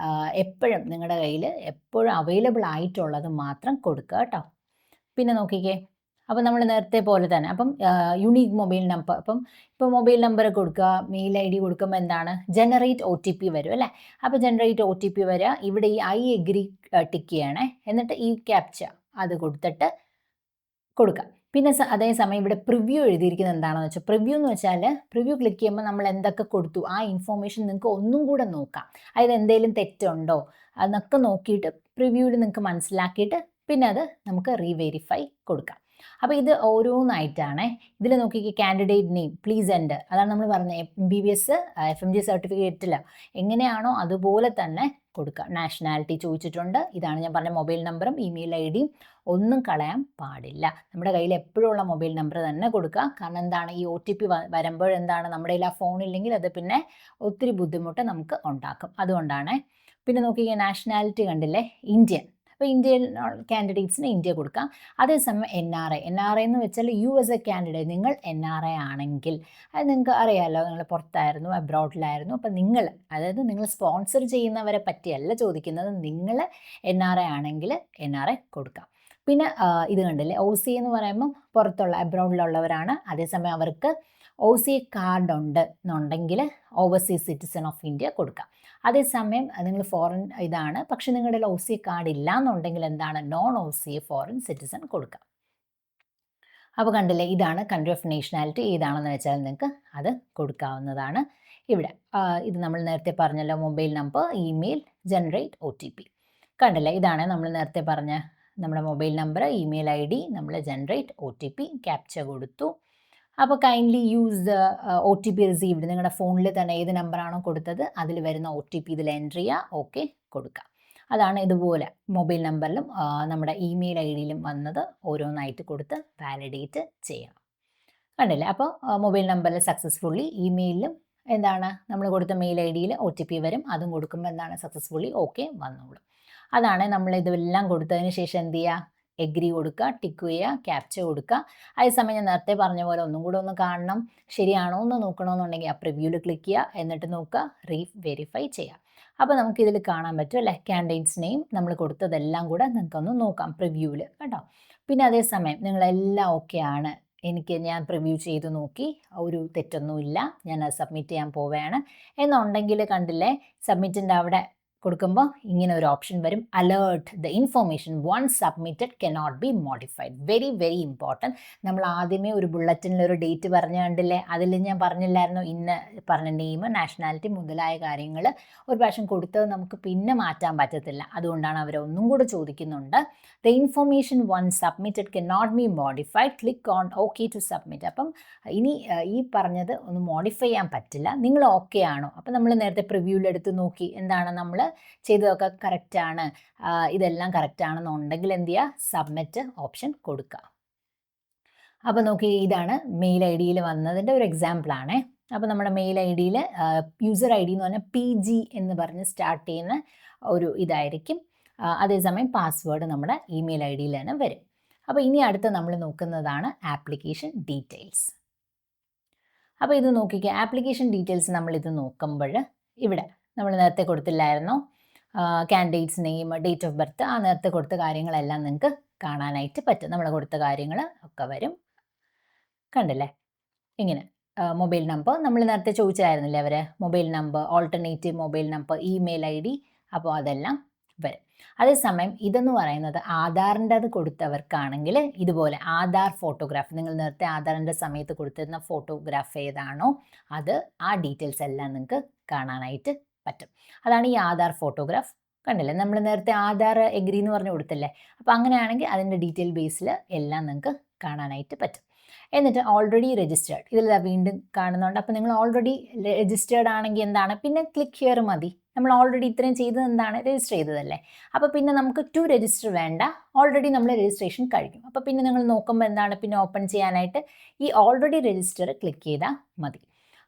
എപ്പോഴും നിങ്ങളുടെ കയ്യിൽ എപ്പോഴും അവൈലബിൾ ആയിട്ടുള്ളത് മാത്രം കൊടുക്കുക കേട്ടോ. പിന്നെ അപ്പം നമ്മൾ നേരത്തെ പോലെ തന്നെ അപ്പം യുണീക്ക് മൊബൈൽ നമ്പർ, ഇപ്പോൾ മൊബൈൽ നമ്പർ കൊടുക്കുക, മെയിൽ ID കൊടുക്കുമ്പോൾ എന്താണ് ജനറേറ്റ് OTP വരും അല്ലേ. അപ്പോൾ ജനറേറ്റ് OTP വരിക, ഇവിടെ ഈ ഐ അഗ്രി ടിക്ക് ചെയ്യണേ, എന്നിട്ട് ഈ ക്യാപ്ച അത് കൊടുത്തിട്ട് കൊടുക്കുക. പിന്നെ അതേസമയം ഇവിടെ പ്രിവ്യൂ എഴുതിയിരിക്കുന്നത് എന്താണെന്ന് വെച്ചാൽ പ്രിവ്യൂ ക്ലിക്ക് ചെയ്യുമ്പോൾ നമ്മൾ എന്തൊക്കെ കൊടുത്തു ആ ഇൻഫോർമേഷൻ നിങ്ങൾക്ക് ഒന്നും കൂടെ നോക്കാം. അതായത് എന്തെങ്കിലും തെറ്റുണ്ടോ എന്നൊക്കെ നോക്കിയിട്ട് പ്രിവ്യൂവിൽ നിങ്ങൾക്ക് മനസ്സിലാക്കിയിട്ട് പിന്നെ അത് നമുക്ക് റീവെരിഫൈ കൊടുക്കാം. അപ്പോൾ ഇത് ഓരോന്നായിട്ടാണ്. ഇതിൽ കാൻഡിഡേറ്റ് നെയിം പ്ലീസ് എൻ്റർ, അതാണ് നമ്മൾ പറഞ്ഞത് MBBS FMG സർട്ടിഫിക്കറ്റിൽ എങ്ങനെയാണോ അതുപോലെ തന്നെ കൊടുക്കുക. നാഷണാലിറ്റി ചോദിച്ചിട്ടുണ്ട്, ഇതാണ് ഞാൻ പറഞ്ഞ മൊബൈൽ നമ്പറും ഇമെയിൽ IDയും ഒന്നും കളയാൻ പാടില്ല. നമ്മുടെ കയ്യിൽ എപ്പോഴും ഉള്ള മൊബൈൽ നമ്പർ തന്നെ കൊടുക്കുക. കാരണം എന്താണ് ഈ OTP വരുമ്പോൾ എന്താണ് നമ്മുടെ കയ്യിൽ ആ ഫോണില്ലെങ്കിൽ അത് പിന്നെ ഒത്തിരി ബുദ്ധിമുട്ട് നമുക്ക് ഉണ്ടാക്കും, അതുകൊണ്ടാണ്. പിന്നെ നാഷണാലിറ്റി കണ്ടില്ലേ, ഇന്ത്യൻ. അപ്പോൾ ഇന്ത്യൻ കാൻഡിഡേറ്റ്സിന് ഇന്ത്യ കൊടുക്കാം. അതേസമയം NRI എന്ന് വെച്ചാൽ USA കാൻഡിഡേറ്റ്, നിങ്ങൾ NRI ആണെങ്കിൽ അത് നിങ്ങൾക്ക് അറിയാമല്ലോ, നിങ്ങൾ പുറത്തായിരുന്നു, അബ്രോഡിലായിരുന്നു. അപ്പോൾ നിങ്ങൾ സ്പോൺസർ ചെയ്യുന്നവരെ പറ്റിയല്ല ചോദിക്കുന്നത്, നിങ്ങൾ NRI ആണെങ്കിൽ NRI കൊടുക്കാം. പിന്നെ ഇത് കണ്ടില്ലേ, OC എന്ന് പറയുമ്പം പുറത്തുള്ള അബ്രോഡിലുള്ളവരാണ്. അതേസമയം അവർക്ക് OCA കാർഡ് ഉണ്ട് എന്നുണ്ടെങ്കിൽ ഓവർസീസ് സിറ്റിസൺ ഓഫ് ഇന്ത്യ കൊടുക്കാം. അതേസമയം നിങ്ങൾ ഫോറിൻ ഇതാണ്, പക്ഷെ നിങ്ങളുടെ OCA കാർഡ് ഇല്ല എന്നുണ്ടെങ്കിൽ എന്താണ് നോൺ OCA ഫോറിൻ സിറ്റിസൺ കൊടുക്കാം. അപ്പോൾ കണ്ടില്ലേ, ഇതാണ് കൺട്രി ഓഫ് നാഷണാലിറ്റി. ഏതാണെന്ന് വെച്ചാൽ നിങ്ങൾക്ക് അത് കൊടുക്കാവുന്നതാണ്. ഇവിടെ ഇത് നമ്മൾ നേരത്തെ പറഞ്ഞല്ലോ, mobile number, email, generate OTP. കണ്ടില്ലേ, ഇതാണ് നമ്മൾ നേരത്തെ പറഞ്ഞ നമ്മുടെ മൊബൈൽ നമ്പർ, ഇമെയിൽ ID, നമ്മൾ ജനറേറ്റ് OTP, ക്യാപ്ച കൊടുത്തു. അപ്പോൾ കൈൻഡ്ലി യൂസ് OTP റിസീവ്ഡ്, നിങ്ങളുടെ ഫോണിൽ തന്നെ ഏത് നമ്പറാണോ കൊടുത്തത് അതിൽ വരുന്ന OTP ഇതിൽ എൻ്റർ ചെയ്യുക, ഓക്കെ കൊടുക്കുക. അതാണ് ഇതുപോലെ മൊബൈൽ നമ്പറിലും നമ്മുടെ ഇമെയിൽ IDയിലും വന്നത് ഓരോന്നായിട്ട് കൊടുത്ത് വാലിഡേറ്റ് ചെയ്യണം. കണ്ടില്ലേ, അപ്പോൾ മൊബൈൽ നമ്പറിൽ സക്സസ്ഫുള്ളി, ഇമെയിലും എന്താണ് നമ്മൾ കൊടുത്ത മെയിൽ IDയിൽ OTP വരും, അതും കൊടുക്കുമ്പോൾ എന്താണ് സക്സസ്ഫുള്ളി ഓക്കെ വന്നോളും. അതാണ് നമ്മൾ ഇതെല്ലാം കൊടുത്തതിന് ശേഷം എന്ത് ചെയ്യുക, എഗ്രി കൊടുക്കുക, ടിക്ക് ചെയ്യുക, ക്യാപ്ച കൊടുക്കുക. അതേസമയം ഞാൻ നേരത്തെ പറഞ്ഞ പോലെ ഒന്നും കൂടെ ഒന്ന് കാണണം, ശരിയാണോ എന്ന് നോക്കണമെന്നുണ്ടെങ്കിൽ ആ പ്രിവ്യൂവിൽ ക്ലിക്ക് ചെയ്യുക, എന്നിട്ട് നോക്കുക, വെരിഫൈ ചെയ്യുക. അപ്പോൾ നമുക്കിതിൽ കാണാൻ പറ്റും അല്ലേ, കാൻഡിഡേറ്റ്സ് നെയിം നമ്മൾ കൊടുത്തതെല്ലാം കൂടെ നിങ്ങൾക്കൊന്ന് നോക്കാം പ്രിവ്യൂവിൽ കേട്ടോ. പിന്നെ അതേസമയം നിങ്ങളെല്ലാം ഓക്കെ ആണ് ഞാൻ പ്രിവ്യൂ ചെയ്ത് നോക്കി, ഒരു തെറ്റൊന്നുമില്ല, ഞാനത് സബ്മിറ്റ് ചെയ്യാൻ പോവുകയാണ് എന്നുണ്ടെങ്കിൽ കണ്ടില്ലേ, സബ്മിറ്റിൻ്റെ അവിടെ കൊടുക്കുമ്പോൾ ഇങ്ങനെ ഒരു ഓപ്ഷൻ വരും, alert the information once submitted cannot be modified. Very very important. നമ്മൾ ആദ്യമേ ഒരു ബുള്ളറ്റിനിൽ ഒരു ഡേറ്റ് പറഞ്ഞു കണ്ടില്ലേ, അതിൽ ഞാൻ പറഞ്ഞില്ലായിരുന്നു ഇന്ന പറഞ്ഞ നെയിം, നാഷണാലിറ്റി മുതലായ കാര്യങ്ങൾ ഒരു പ്രാവശ്യം കൊടുത്തത് നമുക്ക് പിന്നെ മാറ്റാൻ പറ്റത്തില്ല. അതുകൊണ്ടാണ് അവർ ഒന്നും കൂടെ ചോദിക്കുന്നുണ്ട്, the information once submitted cannot be modified, click on okay to submit. അപ്പം ഇനി ഈ പറഞ്ഞത് ഒന്ന് മോഡിഫൈ ചെയ്യാൻ പറ്റില്ല, നിങ്ങൾ ഓക്കെ ആണോ? അപ്പം നമ്മൾ നേരത്തെ പ്രിവ്യൂവിലെടുത്ത് നോക്കി എന്താണ് നമ്മൾ ചെയ്തതൊക്കെ കറക്റ്റാണ്, ഇതെല്ലാം കറക്റ്റാണെന്നുണ്ടെങ്കിൽ എന്ത് ചെയ്യുക, സബ്മിറ്റ് ഓപ്ഷൻ കൊടുക്കുക. അപ്പോൾ നോക്കി, ഇതാണ് മെയിൽ ഐ ഡിയിൽ വന്നതിൻ്റെ ഒരു എക്സാമ്പിളാണേ. അപ്പോൾ നമ്മുടെ മെയിൽ ഐ ഡിയിൽ യൂസർ ഐ ഡി എന്ന് പറഞ്ഞാൽ PG എന്ന് പറഞ്ഞ് സ്റ്റാർട്ട് ചെയ്യുന്ന ഒരു ഇതായിരിക്കും. അതേസമയം പാസ്വേഡ് നമ്മുടെ ഇമെയിൽ ഐ ഡിയിൽ തന്നെ വരും. അപ്പോൾ ഇനി അടുത്ത് നമ്മൾ നോക്കുന്നതാണ് ആപ്ലിക്കേഷൻ ഡീറ്റെയിൽസ്. അപ്പോൾ ഇത് നോക്കിക്കുക, ആപ്ലിക്കേഷൻ ഡീറ്റെയിൽസ് നമ്മളിത് നോക്കുമ്പോൾ ഇവിടെ നമ്മൾ നേരത്തെ കൊടുത്തില്ലായിരുന്നോ, candidates name, date of birth, ആ നേരത്തെ കൊടുത്ത കാര്യങ്ങളെല്ലാം നിങ്ങൾക്ക് കാണാനായിട്ട് പറ്റും. നമ്മൾ കൊടുത്ത കാര്യങ്ങൾ ഒക്കെ വരും, കണ്ടില്ലേ ഇങ്ങനെ. മൊബൈൽ നമ്പർ നമ്മൾ നേരത്തെ ചോദിച്ചായിരുന്നില്ലേ അവർ, mobile number, alternative mobile number, email I D, അപ്പോൾ അതെല്ലാം വരും. അതേസമയം ഇതെന്ന് പറയുന്നത് ആധാറിൻ്റെത് കൊടുത്തവർക്കാണെങ്കിൽ ഇതുപോലെ ആധാർ ഫോട്ടോഗ്രാഫ്, നിങ്ങൾ നേരത്തെ ആധാറിൻ്റെ സമയത്ത് കൊടുത്തിരുന്ന ഫോട്ടോഗ്രാഫ് ഏതാണോ അത്, ആ ഡീറ്റെയിൽസ് എല്ലാം നിങ്ങൾക്ക് കാണാനായിട്ട് പറ്റും. അതാണ് ഈ ആധാർ ഫോട്ടോഗ്രാഫ്. കണ്ടില്ലേ, നമ്മൾ നേരത്തെ ആധാർ എഗ്രി എന്ന് പറഞ്ഞ് കൊടുത്തില്ലേ, അപ്പോൾ അങ്ങനെയാണെങ്കിൽ അതിൻ്റെ ഡീറ്റെയിൽ ബേസിൽ എല്ലാം നിങ്ങൾക്ക് കാണാനായിട്ട് പറ്റും. എന്നിട്ട് ഓൾറെഡി രജിസ്റ്റേർഡ്, ഇതിൽ വീണ്ടും കാണുന്നുണ്ട്. അപ്പോൾ നിങ്ങൾ ഓൾറെഡി രജിസ്റ്റേർഡ് ആണെങ്കിൽ എന്താണ്, പിന്നെ ക്ലിക്ക് ഹിയർ മതി. നമ്മൾ ഓൾറെഡി ഇത്രയും ചെയ്തത് എന്താണ്, രജിസ്റ്റർ ചെയ്തതല്ലേ. അപ്പോൾ പിന്നെ നമുക്ക് ടു രജിസ്റ്റർ വേണ്ട, ഓൾറെഡി നമ്മൾ രജിസ്ട്രേഷൻ കഴിഞ്ഞു. അപ്പോൾ പിന്നെ നിങ്ങൾ നോക്കുമ്പോൾ എന്താണ്, പിന്നെ ഓപ്പൺ ചെയ്യാനായിട്ട് ഈ ഓൾറെഡി രജിസ്റ്റർ ക്ലിക്ക് ചെയ്താൽ മതി.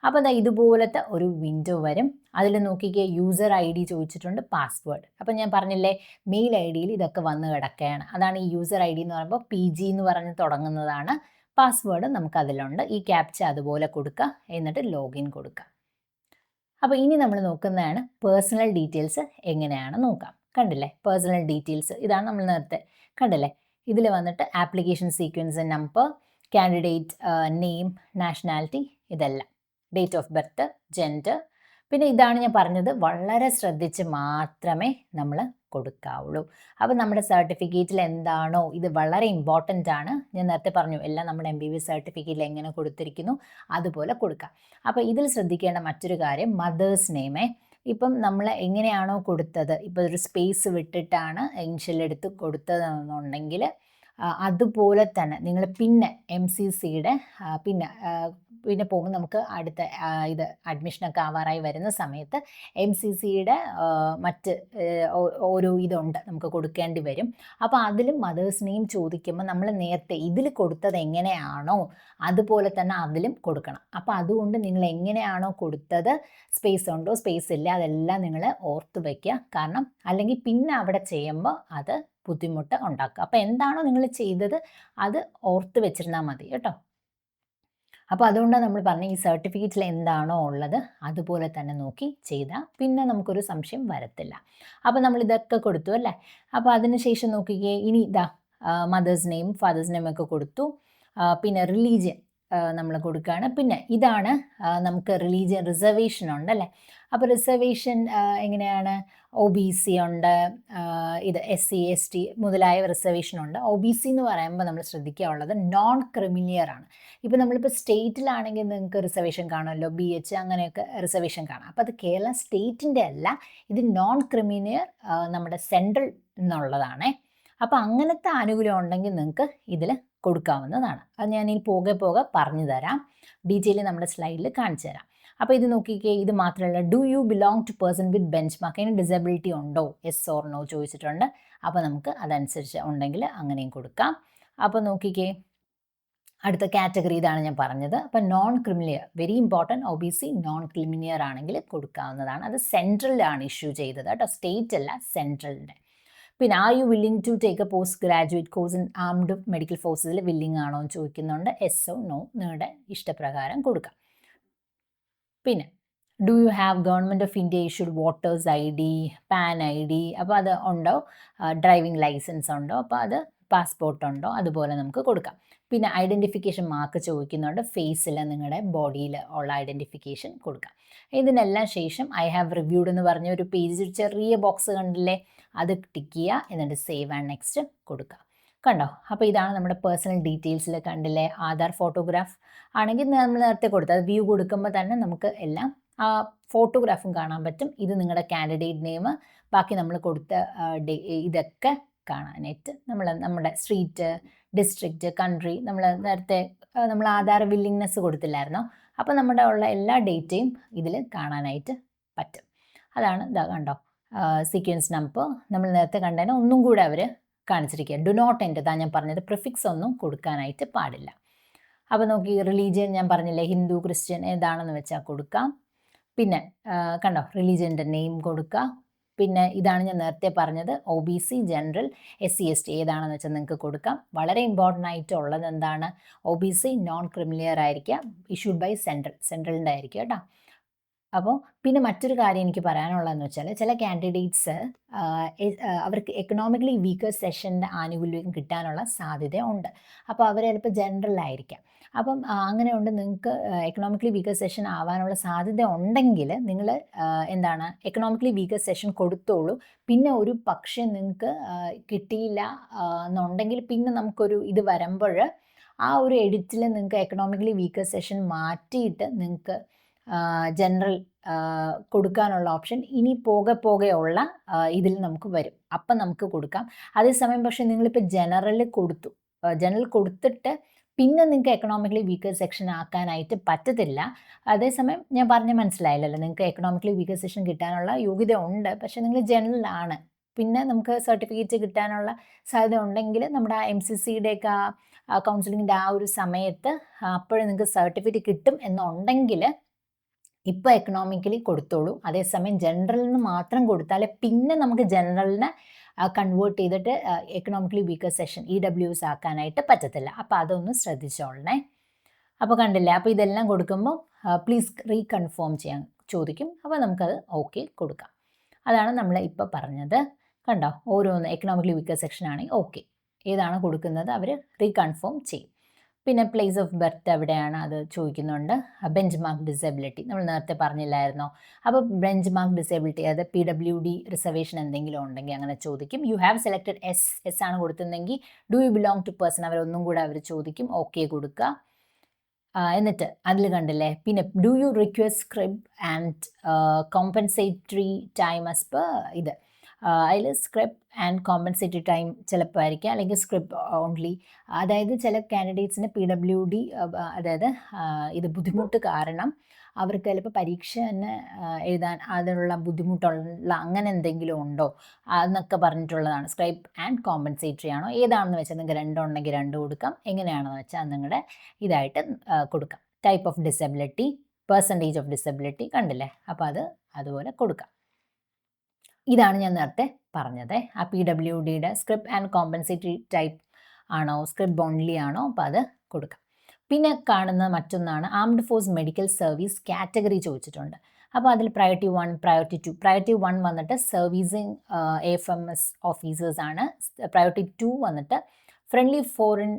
അപ്പോൾ അതാ ഇതുപോലത്തെ ഒരു വിൻഡോ വരും. അതിൽ നോക്കിക്കേ, യൂസർ ഐ ഡി ചോദിച്ചിട്ടുണ്ട്, പാസ്വേഡ്. അപ്പോൾ ഞാൻ പറഞ്ഞില്ലേ, മെയിൽ ഐ ഡിയിൽ ഇതൊക്കെ വന്ന് കിടക്കുകയാണ്. അതാണ് ഈ യൂസർ ഐ ഡി എന്ന് പറയുമ്പോൾ PG എന്ന് പറഞ്ഞ് തുടങ്ങുന്നതാണ്. പാസ്വേഡ് നമുക്ക് അതിലുണ്ട്. ഈ ക്യാപ്ച അതുപോലെ കൊടുക്കുക, എന്നിട്ട് ലോഗിൻ കൊടുക്കുക. അപ്പോൾ ഇനി നമ്മൾ നോക്കുന്നതാണ് പേഴ്സണൽ ഡീറ്റെയിൽസ് എങ്ങനെയാണ് നോക്കാം. കണ്ടില്ലേ, പേഴ്സണൽ ഡീറ്റെയിൽസ് ഇതാണ് നമ്മൾ നേരത്തെ കണ്ടില്ലേ. ഇതിൽ വന്നിട്ട് application sequence number, candidate name, nationality, ഇതെല്ലാം, ഡേറ്റ് ഓഫ് ബർത്ത്, ജെൻഡർ. പിന്നെ ഇതാണ് ഞാൻ പറഞ്ഞത്, വളരെ ശ്രദ്ധിച്ച് മാത്രമേ നമ്മൾ കൊടുക്കാവുള്ളൂ. അപ്പോൾ നമ്മുടെ സർട്ടിഫിക്കറ്റിൽ എന്താണോ, ഇത് വളരെ ഇമ്പോർട്ടൻ്റ് ആണ്. ഞാൻ നേരത്തെ പറഞ്ഞു എല്ലാം നമ്മുടെ MBBS സർട്ടിഫിക്കറ്റിൽ എങ്ങനെ കൊടുത്തിരിക്കുന്നു അതുപോലെ കൊടുക്കാം. അപ്പോൾ ഇതിൽ ശ്രദ്ധിക്കേണ്ട മറ്റൊരു കാര്യം, മദേഴ്സ് നെയിമേ. ഇപ്പം നമ്മൾ എങ്ങനെയാണോ കൊടുത്തത്, ഇപ്പോൾ ഒരു സ്പേസ് വിട്ടിട്ടാണ് ഇനിഷ്യൽ എടുത്ത് കൊടുത്തതെന്നുണ്ടെങ്കിൽ അതുപോലെ തന്നെ നിങ്ങൾ പിന്നെ MCCയുടെ പിന്നെ പോകുമ്പോൾ നമുക്ക് അടുത്ത ഇത് അഡ്മിഷനൊക്കെ ആവാറായി വരുന്ന സമയത്ത് MCCയുടെ മറ്റ് ഓരോ ഇതുണ്ട് നമുക്ക് കൊടുക്കേണ്ടി വരും. അപ്പോൾ അതിലും മദേഴ്സ് നെയിം ചോദിക്കുമ്പോൾ നമ്മൾ നേരത്തെ ഇതിൽ കൊടുത്തത് എങ്ങനെയാണോ അതുപോലെ തന്നെ അതിലും കൊടുക്കണം. അപ്പോൾ അതുകൊണ്ട് നിങ്ങൾ എങ്ങനെയാണോ കൊടുത്തത്, സ്പേസ് ഉണ്ടോ സ്പേസ് ഇല്ല അതെല്ലാം നിങ്ങൾ ഓർത്ത് വയ്ക്കുക. കാരണം അല്ലെങ്കിൽ പിന്നെ അവിടെ ചെയ്യുമ്പോൾ അത് ബുദ്ധിമുട്ട് ഉണ്ടാക്കുക. അപ്പോൾ എന്താണോ നിങ്ങൾ ചെയ്തത് അത് ഓർത്ത് വെച്ചിരുന്നാൽ മതി കേട്ടോ. അപ്പോൾ അതുകൊണ്ടാണ് നമ്മൾ പറഞ്ഞ ഈ സർട്ടിഫിക്കറ്റിൽ എന്താണോ ഉള്ളത് അതുപോലെ തന്നെ നോക്കി ചെയ്താൽ പിന്നെ നമുക്കൊരു സംശയം വരത്തില്ല. അപ്പോൾ നമ്മൾ ഇതൊക്കെ കൊടുത്തു അല്ലേ. അപ്പോൾ അതിനുശേഷം നോക്കിക്കേ, ഇനി ഇതാ മദേഴ്സ് നെയിം, ഫാദേഴ്സ് നെയിം ഒക്കെ കൊടുത്തു. പിന്നെ റിലീജിയൻ നമ്മൾ കൊടുക്കുകയാണ്. പിന്നെ ഇതാണ് നമുക്ക് റിലീജിയൻ റിസർവേഷൻ ഉണ്ടല്ലേ. അപ്പോൾ റിസർവേഷൻ എങ്ങനെയാണ്, OBC ഉണ്ട്, ഇത് SC ST മുതലായ റിസർവേഷൻ ഉണ്ട്. OBC എന്ന് പറയുമ്പോൾ നമ്മൾ ശ്രദ്ധിക്കാനുള്ളത് നോൺ ക്രിമിനിയർ ആണ്. ഇപ്പോൾ നമ്മളിപ്പോൾ സ്റ്റേറ്റിലാണെങ്കിൽ നിങ്ങൾക്ക് റിസർവേഷൻ കാണുമല്ലോ, BH അങ്ങനെയൊക്കെ റിസർവേഷൻ കാണാം. അപ്പോൾ അത് കേരള സ്റ്റേറ്റിൻ്റെ അല്ല, ഇത് നോൺ ക്രിമിനിയർ നമ്മുടെ സെൻട്രൽ എന്നുള്ളതാണേ. അപ്പോൾ അങ്ങനത്തെ ആനുകൂല്യം ഉണ്ടെങ്കിൽ നിങ്ങൾക്ക് ഇതിൽ കൊടുക്കാവുന്നതാണ്. അത് ഞാൻ ഇനി പോകെ പറഞ്ഞു തരാം, ഡീറ്റെയിൽ നമ്മുടെ സ്ലൈഡിൽ കാണിച്ചു തരാം. അപ്പോൾ ഇത് നോക്കിക്കേ, ഇത് മാത്രമല്ല, do you belong to person with benchmark, അതിന് ഡിസബിലിറ്റി ഉണ്ടോ, യെസ് ഓർ നോ ചോദിച്ചിട്ടുണ്ട്. അപ്പോൾ നമുക്ക് അതനുസരിച്ച് ഉണ്ടെങ്കിൽ അങ്ങനെയും കൊടുക്കാം. അപ്പോൾ നോക്കിക്കേ, അടുത്ത കാറ്റഗറി ഇതാണ് ഞാൻ പറഞ്ഞത്. അപ്പോൾ non ക്രിമിനിയർ, very important, OBC non ക്രിമിനിയർ ആണെങ്കിൽ കൊടുക്കാവുന്നതാണ്. അത് സെൻട്രലിലാണ് ഇഷ്യൂ ചെയ്തത് കേട്ടോ, സ്റ്റേറ്റ് അല്ല, സെൻട്രലിൻ്റെ. പിന്നെ are you willing to take a post graduate course in armed medical ഫോഴ്സസിൽ വില്ലിങ് ആണോ എന്ന് ചോദിക്കുന്നുണ്ട്. യെസ് ഓ നോ നിങ്ങളുടെ ഇഷ്ടപ്രകാരം കൊടുക്കാം. പിന്നെ do you have government of India issued voters ID, pan ID, അപ്പോൾ അത് ഉണ്ടോ, ഡ്രൈവിംഗ് ലൈസൻസ് ഉണ്ടോ, അപ്പോൾ അത് പാസ്പോർട്ട് ഉണ്ടോ അതുപോലെ നമുക്ക് കൊടുക്കാം. പിന്നെ ഐഡൻറ്റിഫിക്കേഷൻ മാർക്ക് ചോദിക്കുന്നുണ്ട്. ഫേസിൽ നിങ്ങളുടെ ബോഡിയിൽ ഉള്ള ഐഡൻറ്റിഫിക്കേഷൻ കൊടുക്കാം. ഇതിനെല്ലാം ശേഷം ഐ ഹാവ് റിവ്യൂഡ് എന്ന് പറഞ്ഞ ഒരു പേജ് ചെറിയ ബോക്സ് കണ്ടില്ലേ, അത് ടിക്ക് ചെയ്യുക. എന്നിട്ട് സേവ് ആൻഡ് നെക്സ്റ്റ് കൊടുക്കുക. കണ്ടോ? അപ്പോൾ ഇതാണ് നമ്മുടെ പേഴ്സണൽ ഡീറ്റെയിൽസിൽ കണ്ടില്ലേ. ആധാർ ഫോട്ടോഗ്രാഫ് ആണെങ്കിൽ നമ്മൾ നേരത്തെ കൊടുത്തത് വ്യൂ കൊടുക്കുമ്പോൾ തന്നെ നമുക്ക് എല്ലാം ആ ഫോട്ടോഗ്രാഫും കാണാൻ പറ്റും. ഇത് നിങ്ങളുടെ കാൻഡിഡേറ്റ് നെയിം, ബാക്കി നമ്മൾ കൊടുത്ത ഇതൊക്കെ കാണാനായിട്ട് നമ്മുടെ സ്ട്രീറ്റ്, ഡിസ്ട്രിക്റ്റ്, കൺട്രി നമ്മൾ നേരത്തെ നമ്മൾ ആധാർ വില്ലിങ്നെസ് കൊടുത്തില്ലായിരുന്നോ, അപ്പോൾ നമ്മുടെ ഉള്ള എല്ലാ ഡേറ്റയും ഇതിൽ കാണാനായിട്ട് പറ്റും. അതാണ് ഇതാ കണ്ടോ, സീക്വൻസ് നമ്പർ നമ്മൾ നേരത്തെ കണ്ടതിന് ഒന്നും കൂടെ അവർ കാണിച്ചിരിക്കുക. ഡു നോട്ട് എൻ്റർ, ഇതാ ഞാൻ പറഞ്ഞത്, പ്രിഫിക്സ് ഒന്നും കൊടുക്കാനായിട്ട് പാടില്ല. അപ്പോൾ നോക്കി, റിലീജിയൻ ഞാൻ പറഞ്ഞില്ലേ, ഹിന്ദു, ക്രിസ്ത്യൻ ഏതാണെന്ന് വെച്ചാൽ കൊടുക്കാം. പിന്നെ കണ്ടോ, റിലീജിയൻ്റെ നെയിം കൊടുക്കുക. പിന്നെ ഇതാണ് ഞാൻ നേരത്തെ പറഞ്ഞത്, OBC, ജനറൽ, SC/ST ഏതാണെന്ന് വെച്ചാൽ നിങ്ങൾക്ക് കൊടുക്കാം. വളരെ ഇമ്പോർട്ടൻ്റ് ആയിട്ടുള്ളത് എന്താണ്, OBC നോൺ ക്രിമിലിയർ ആയിരിക്കുക, ഇഷ്യൂഡ് ബൈ സെൻട്രലിൻ്റെ ആയിരിക്കും കേട്ടോ. അപ്പോൾ പിന്നെ മറ്റൊരു കാര്യം എനിക്ക് പറയാനുള്ളതെന്ന് വെച്ചാൽ, ചില കാൻഡിഡേറ്റ്സ് അവർക്ക് എക്കണോമിക്കലി വീക്കർ സെഷൻ്റെ ആനുകൂല്യം കിട്ടാനുള്ള സാധ്യത ഉണ്ട്. അപ്പോൾ അവർ ചിലപ്പോൾ ജനറലായിരിക്കാം. അപ്പം അങ്ങനെയുണ്ട്, നിങ്ങൾക്ക് എക്കണോമിക്കലി വീക്കർ സെഷൻ ആവാനുള്ള സാധ്യത ഉണ്ടെങ്കിൽ നിങ്ങൾ എന്താണ് എക്കണോമിക്കലി വീക്കർ സെഷൻ കൊടുത്തോളൂ. പിന്നെ ഒരു പക്ഷേ നിങ്ങൾക്ക് കിട്ടിയില്ല എന്നുണ്ടെങ്കിൽ പിന്നെ നമുക്കൊരു ഇത് വരുമ്പോൾ ആ ഒരു എഡിറ്റിൽ നിങ്ങൾക്ക് എക്കണോമിക്കലി വീക്കർ സെഷൻ മാറ്റിയിട്ട് നിങ്ങൾക്ക് ജനറൽ കൊടുക്കാനുള്ള ഓപ്ഷൻ ഇനി പോകെയുള്ള ഇതിൽ നമുക്ക് വരും. അപ്പം നമുക്ക് കൊടുക്കാം. അതേസമയം പക്ഷേ നിങ്ങളിപ്പോൾ ജനറൽ കൊടുത്തിട്ട് പിന്നെ നിങ്ങൾക്ക് എക്കണോമിക്കലി വീക്കർ സെക്ഷൻ ആക്കാനായിട്ട് പറ്റത്തില്ല. അതേസമയം ഞാൻ പറഞ്ഞ മനസ്സിലായില്ലല്ലോ, നിങ്ങൾക്ക് എക്കണോമിക്കലി വീക്കർ സെക്ഷൻ കിട്ടാനുള്ള യോഗ്യത ഉണ്ട്, പക്ഷേ നിങ്ങൾ ജനറലാണ്. പിന്നെ നമുക്ക് സർട്ടിഫിക്കറ്റ് കിട്ടാനുള്ള സാധ്യത ഉണ്ടെങ്കിൽ നമ്മുടെ MCCയുടെയൊക്കെ കൗൺസിലിങ്ങിൻ്റെ ആ ഒരു സമയത്ത് അപ്പോഴും നിങ്ങൾക്ക് സർട്ടിഫിക്കറ്റ് കിട്ടും എന്നുണ്ടെങ്കിൽ ഇപ്പോൾ എക്കണോമിക്കലി കൊടുത്തോളൂ. അതേസമയം ജനറലിൽ നിന്ന് മാത്രം കൊടുത്താൽ പിന്നെ നമുക്ക് ജനറലിനെ കൺവേർട്ട് ചെയ്തിട്ട് എക്കണോമിക്കലി വീക്കർ സെഷൻ EWS ആക്കാനായിട്ട് പറ്റത്തില്ല. അപ്പോൾ അതൊന്ന് ശ്രദ്ധിച്ചോളണേ. അപ്പോൾ കണ്ടില്ലേ, അപ്പോൾ ഇതെല്ലാം കൊടുക്കുമ്പോൾ പ്ലീസ് റീകൺഫേം ചെയ്യാൻ ചോദിക്കും. അപ്പോൾ നമുക്കത് ഓക്കെ കൊടുക്കാം. അതാണ് നമ്മൾ ഇപ്പോൾ പറഞ്ഞത്. കണ്ടോ, ഓരോന്ന് എക്കണോമിക്കലി വീക്കർ സെക്ഷൻ ആണെങ്കിൽ ഓക്കെ, ഏതാണ് കൊടുക്കുന്നത് അവർ റീകൺഫേം ചെയ്യും. പിന്നെ പ്ലേസ് ഓഫ് ബർത്ത് എവിടെയാണ് അത് ചോദിക്കുന്നുണ്ട്. ബെഞ്ച് മാർക്ക് ഡിസബിലിറ്റി നമ്മൾ നേരത്തെ പറഞ്ഞില്ലായിരുന്നോ. അപ്പോൾ ബെഞ്ച് മാർക്ക് ഡിസബിലിറ്റി, അതായത് PWD റിസർവേഷൻ എന്തെങ്കിലും ഉണ്ടെങ്കിൽ അങ്ങനെ ചോദിക്കും. യു ഹാവ് സെലക്ടഡ് എസ് ആണ് കൊടുത്തിരുന്നെങ്കിൽ do you belong to person അവരൊന്നും കൂടെ അവർ ചോദിക്കും. ഓക്കെ കൊടുക്കുക. എന്നിട്ട് അതിൽ കണ്ടില്ലേ, പിന്നെ do you request scribe and compensatory time as per ഇത്, അതിൽ സ്ക്രിബ് ആൻഡ് കോമ്പൻസേറ്ററി ടൈം ചിലപ്പോൾ ആയിരിക്കാം, അല്ലെങ്കിൽ സ്ക്രിബ് ഓൺലി. അതായത് ചില കാൻഡിഡേറ്റ്സിന് PWD അതായത് ഇത് ബുദ്ധിമുട്ട് കാരണം അവർക്ക് ചിലപ്പോൾ പരീക്ഷ തന്നെ എഴുതാൻ അതിനുള്ള ബുദ്ധിമുട്ടുള്ള അങ്ങനെ എന്തെങ്കിലും ഉണ്ടോ എന്നൊക്കെ പറഞ്ഞിട്ടുള്ളതാണ്. സ്ക്രൈബ് ആൻഡ് കോമ്പൻസേറ്ററി ആണോ ഏതാണെന്ന് വെച്ചാൽ നിങ്ങൾക്ക് രണ്ടുണ്ടെങ്കിൽ രണ്ട് കൊടുക്കാം, എങ്ങനെയാണെന്ന് വെച്ചാൽ നിങ്ങളുടെ ഇതായിട്ട് കൊടുക്കാം. Type of disability, percentage of disability കണ്ടില്ലേ, അപ്പോൾ അതുപോലെ കൊടുക്കാം. ഇതാണ് ഞാൻ നേരത്തെ പറഞ്ഞത്. ആ PWDയുടെ സ്ക്രിബ് ആൻഡ് കോമ്പൻസേറ്ററി ടൈപ്പ് ആണോ സ്ക്രിബ് ഓൺലി ആണോ, അപ്പോൾ അത് കൊടുക്കാം. പിന്നെ കാണുന്ന മറ്റൊന്നാണ് armed force medical service category ചോദിച്ചിട്ടുണ്ട്. അപ്പോൾ അതിൽ പ്രയോറിറ്റി 1, പ്രയോറിറ്റി 2. പ്രയോറിറ്റി 1 വന്നിട്ട് സർവീസിങ് AFMS ഓഫീസേഴ്സ് ആണ്. പ്രയോറിറ്റി 2 വന്നിട്ട് friendly foreign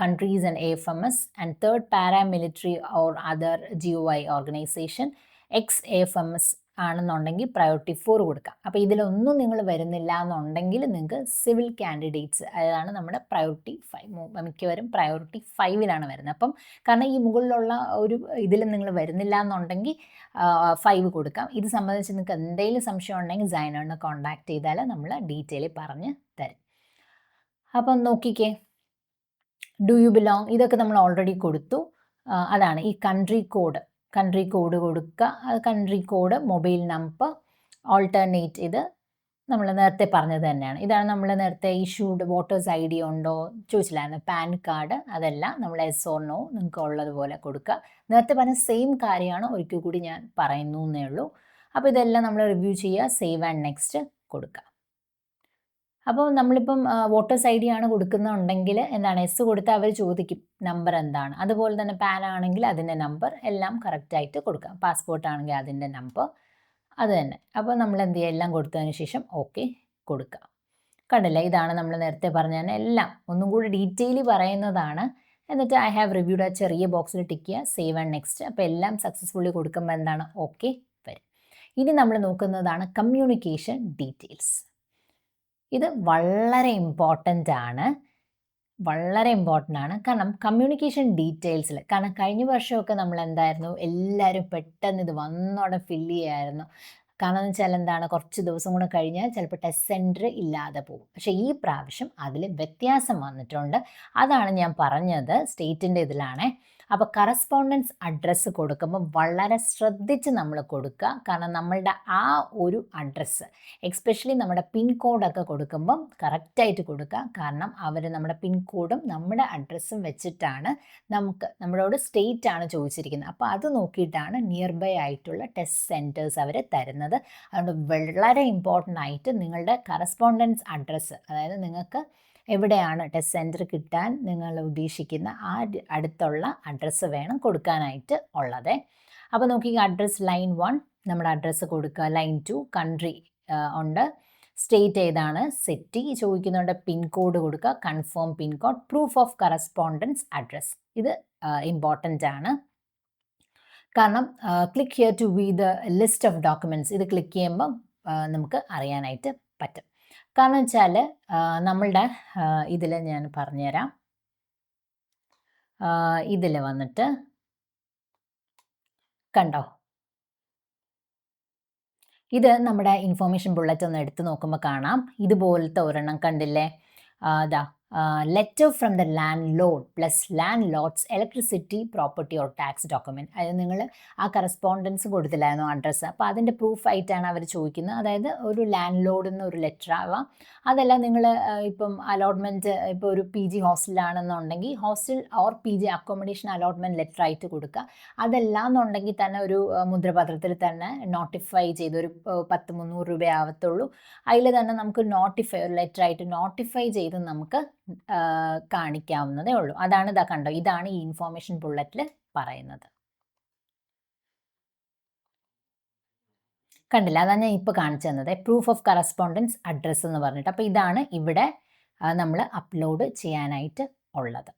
countries and AFMS, and third paramilitary or other GOI organisation ex-AFMS ആണെന്നുണ്ടെങ്കിൽ പ്രയോറിറ്റി 4 കൊടുക്കാം. അപ്പോൾ ഇതിലൊന്നും നിങ്ങൾ വരുന്നില്ല എന്നുണ്ടെങ്കിൽ നിങ്ങൾക്ക് സിവിൽ കാൻഡിഡേറ്റ്സ്, അതാണ് നമ്മുടെ പ്രയോറിറ്റി 5, മിക്കവരും പ്രയോറിറ്റി 5ലാണ് വരുന്നത്. അപ്പം കാരണം ഈ മുകളിലുള്ള ഒരു ഇതിൽ നിങ്ങൾ വരുന്നില്ല എന്നുണ്ടെങ്കിൽ 5 കൊടുക്കാം. ഇത് സംബന്ധിച്ച് നിങ്ങൾക്ക് എന്തെങ്കിലും സംശയം ഉണ്ടെങ്കിൽ സൈനറിനെ കോൺടാക്ട് ചെയ്താൽ നമ്മൾ ഡീറ്റെയിൽ പറഞ്ഞ് തരും. അപ്പം നോക്കിക്കേ, ഡു യു ബിലോങ് ഇതൊക്കെ നമ്മൾ ഓൾറെഡി കൊടുത്തു. അതാണ് ഈ കൺട്രി കോഡ് കൊടുക്കുക. Country code, mobile number, alternate, ഇത് നമ്മൾ നേരത്തെ പറഞ്ഞത് തന്നെയാണ്. ഇതാണ് നമ്മൾ നേരത്തെ ഇഷ്യൂഡ് വോട്ടേഴ്സ് ID ഉണ്ടോ ചോദിച്ചില്ലായിരുന്നു, പാൻ കാർഡ്, അതെല്ലാം നമ്മൾ yes or no നിങ്ങൾക്ക് ഉള്ളതുപോലെ കൊടുക്കുക. നേരത്തെ പറഞ്ഞ സെയിം കാര്യമാണ് ഒരിക്കൽ കൂടി ഞാൻ പറയുന്നു എന്നേ ഉള്ളൂ. അപ്പോൾ ഇതെല്ലാം നമ്മൾ റിവ്യൂ ചെയ്യുക, സേവ് ആൻഡ് നെക്സ്റ്റ് കൊടുക്കുക. അപ്പോൾ നമ്മളിപ്പം വോട്ടേഴ്സ് ID ആണ് കൊടുക്കുന്നുണ്ടെങ്കിൽ എന്താണ് എസ് കൊടുത്താൽ അവർ ചോദിക്കും നമ്പർ എന്താണ്. അതുപോലെ തന്നെ പാൻ ആണെങ്കിൽ അതിൻ്റെ നമ്പർ എല്ലാം കറക്റ്റായിട്ട് കൊടുക്കാം. പാസ്പോർട്ട് ആണെങ്കിൽ അതിൻ്റെ നമ്പർ അത് തന്നെ. അപ്പോൾ നമ്മൾ എന്ത് ചെയ്യുക, എല്ലാം കൊടുത്തതിന് ശേഷം ഓക്കെ കൊടുക്കുക. കണ്ടില്ലേ, ഇതാണ് നമ്മൾ നേരത്തെ പറഞ്ഞ എല്ലാം ഒന്നും കൂടി ഡീറ്റെയിൽ പറയുന്നതാണ്. എന്നിട്ട് ഐ ഹാവ് റിവ്യൂഡ് ആ ചെറിയ ബോക്സിൽ ടിക്ക് ചെയ്യുക, സേവ് ആൻഡ് നെക്സ്റ്റ്. അപ്പോൾ എല്ലാം സക്സസ്ഫുള്ളി കൊടുക്കുമ്പോൾ എന്താണ്, ഓക്കെ വരും. ഇനി നമ്മൾ നോക്കുന്നതാണ് കമ്മ്യൂണിക്കേഷൻ ഡീറ്റെയിൽസ്. ഇത് വളരെ ഇമ്പോർട്ടൻ്റ് ആണ്, വളരെ ഇമ്പോർട്ടൻ്റ് ആണ്. കാരണം കമ്മ്യൂണിക്കേഷൻ ഡീറ്റെയിൽസിൽ, കാരണം കഴിഞ്ഞ വർഷമൊക്കെ നമ്മൾ എന്തായിരുന്നു, എല്ലാവരും പെട്ടെന്ന് ഇത് വന്നോടെ ഫില്ല് ചെയ്യായിരുന്നു. കാരണം എന്ന് വെച്ചാൽ എന്താണ്, കുറച്ച് ദിവസം കൂടെ കഴിഞ്ഞാൽ ചിലപ്പോൾ ടെസ്റ്റ് സെൻറ്റർ ഇല്ലാതെ പോകും. പക്ഷേ ഈ പ്രാവശ്യം അതിൽ വ്യത്യാസം വന്നിട്ടുണ്ട്. അതാണ് ഞാൻ പറഞ്ഞത്, സ്റ്റേറ്റിൻ്റെ ഇതിലാണ്. അപ്പോൾ കറസ്പോണ്ടൻസ് അഡ്രസ്സ് കൊടുക്കുമ്പോൾ വളരെ ശ്രദ്ധിച്ച് നമ്മൾ കൊടുക്കുക. കാരണം നമ്മളുടെ ആ ഒരു അഡ്രസ്സ്, എക്സ്പെഷ്യലി നമ്മുടെ പിൻ കോഡൊക്കെ കൊടുക്കുമ്പം കറക്റ്റായിട്ട് കൊടുക്കുക. കാരണം അവർ നമ്മുടെ പിൻ കോഡും നമ്മുടെ അഡ്രസ്സും വെച്ചിട്ടാണ് നമ്മളോട് സ്റ്റേറ്റ് ആണ് ചോദിച്ചിരിക്കുന്നത്. അപ്പോൾ അത് നോക്കിയിട്ടാണ് നിയർ ബൈ ആയിട്ടുള്ള ടെസ്റ്റ് സെൻറ്റേഴ്സ് അവർ തരുന്നത്. അതുകൊണ്ട് വളരെ ഇമ്പോർട്ടൻ്റ് ആയിട്ട് നിങ്ങളുടെ കറസ്പോണ്ടൻസ് അഡ്രസ്സ്, അതായത് നിങ്ങൾക്ക് എവിടെയാണ് ടെസ്റ്റ് സെൻറ്റർ കിട്ടാൻ നിങ്ങൾ ഉദ്ദേശിക്കുന്ന ആ അടുത്തുള്ള അഡ്രസ്സ് വേണം കൊടുക്കാനായിട്ട് ഉള്ളത്. അപ്പോൾ നോക്കി, അഡ്രസ്സ് ലൈൻ 1 നമ്മുടെ അഡ്രസ്സ് കൊടുക്കുക, ലൈൻ 2 കൺട്രി ഉണ്ട്, സ്റ്റേറ്റ് ഏതാണ്, സിറ്റി ചോദിക്കുന്നുണ്ട്, പിൻ കോഡ് കൊടുക്കുക, confirm pin code, proof of correspondence address. ഇത് ഇമ്പോർട്ടൻ്റ് ആണ്. കാരണം click here to view the list of documents, ഇത് ക്ലിക്ക് ചെയ്യുമ്പം നമുക്ക് അറിയാനായിട്ട് പറ്റും. കാരണം വെച്ചാൽ നമ്മളുടെ ഇതിൽ ഞാൻ പറഞ്ഞുതരാം, ഇതിൽ വന്നിട്ട് കണ്ടോ, ഇത് നമ്മുടെ ഇൻഫോർമേഷൻ ബുള്ളറ്റ് ഒന്ന് എടുത്ത് നോക്കുമ്പോൾ കാണാം, ഇതുപോലത്തെ ഒരെണ്ണം കണ്ടില്ലേ, ദാ letter from the landlord plus landlord's electricity property or tax document. അതായത് നിങ്ങൾ ആ കറസ്പോണ്ടൻസ് കൊടുത്തില്ലായിരുന്നു അഡ്രസ്സ്, അപ്പോൾ അതിൻ്റെ പ്രൂഫായിട്ടാണ് അവർ ചോദിക്കുന്നത്. അതായത് ഒരു ലാൻഡ് ലോഡിൽ നിന്ന് ഒരു ലെറ്റർ ആവാം, അതല്ല നിങ്ങൾ ഇപ്പം അലോട്ട്മെൻറ്റ്, ഇപ്പോൾ ഒരു PG ഹോസ്റ്റലിലാണെന്നുണ്ടെങ്കിൽ hostel or PG accommodation allotment letter ആയിട്ട് കൊടുക്കുക. അതല്ല എന്നുണ്ടെങ്കിൽ തന്നെ ഒരു മുദ്രപത്രത്തിൽ തന്നെ നോട്ടിഫൈ ചെയ്ത് ഒരു 10-300 രൂപ ആവത്തുള്ളൂ, അതിൽ തന്നെ നമുക്ക് നോട്ടിഫൈ, ഒരു ലെറ്റർ ആയിട്ട് നോട്ടിഫൈ ചെയ്ത് നമുക്ക് കാണിക്കാവുന്നതേ ഉള്ളൂ. അതാണ് ഇതാ കണ്ടോ, ഇതാണ് ഈ ഇൻഫോർമേഷൻ ബുള്ളറ്റിൽ പറയുന്നത്. കണ്ടില്ല, അതാണ് ഞാൻ ഇപ്പോൾ കാണിച്ചു തന്നത്, പ്രൂഫ് ഓഫ് കറസ്പോണ്ടൻസ് അഡ്രസ്സ് എന്ന് പറഞ്ഞിട്ട്. അപ്പോൾ ഇതാണ് ഇവിടെ നമ്മൾ അപ്ലോഡ് ചെയ്യാനായിട്ട് ഉള്ളത്.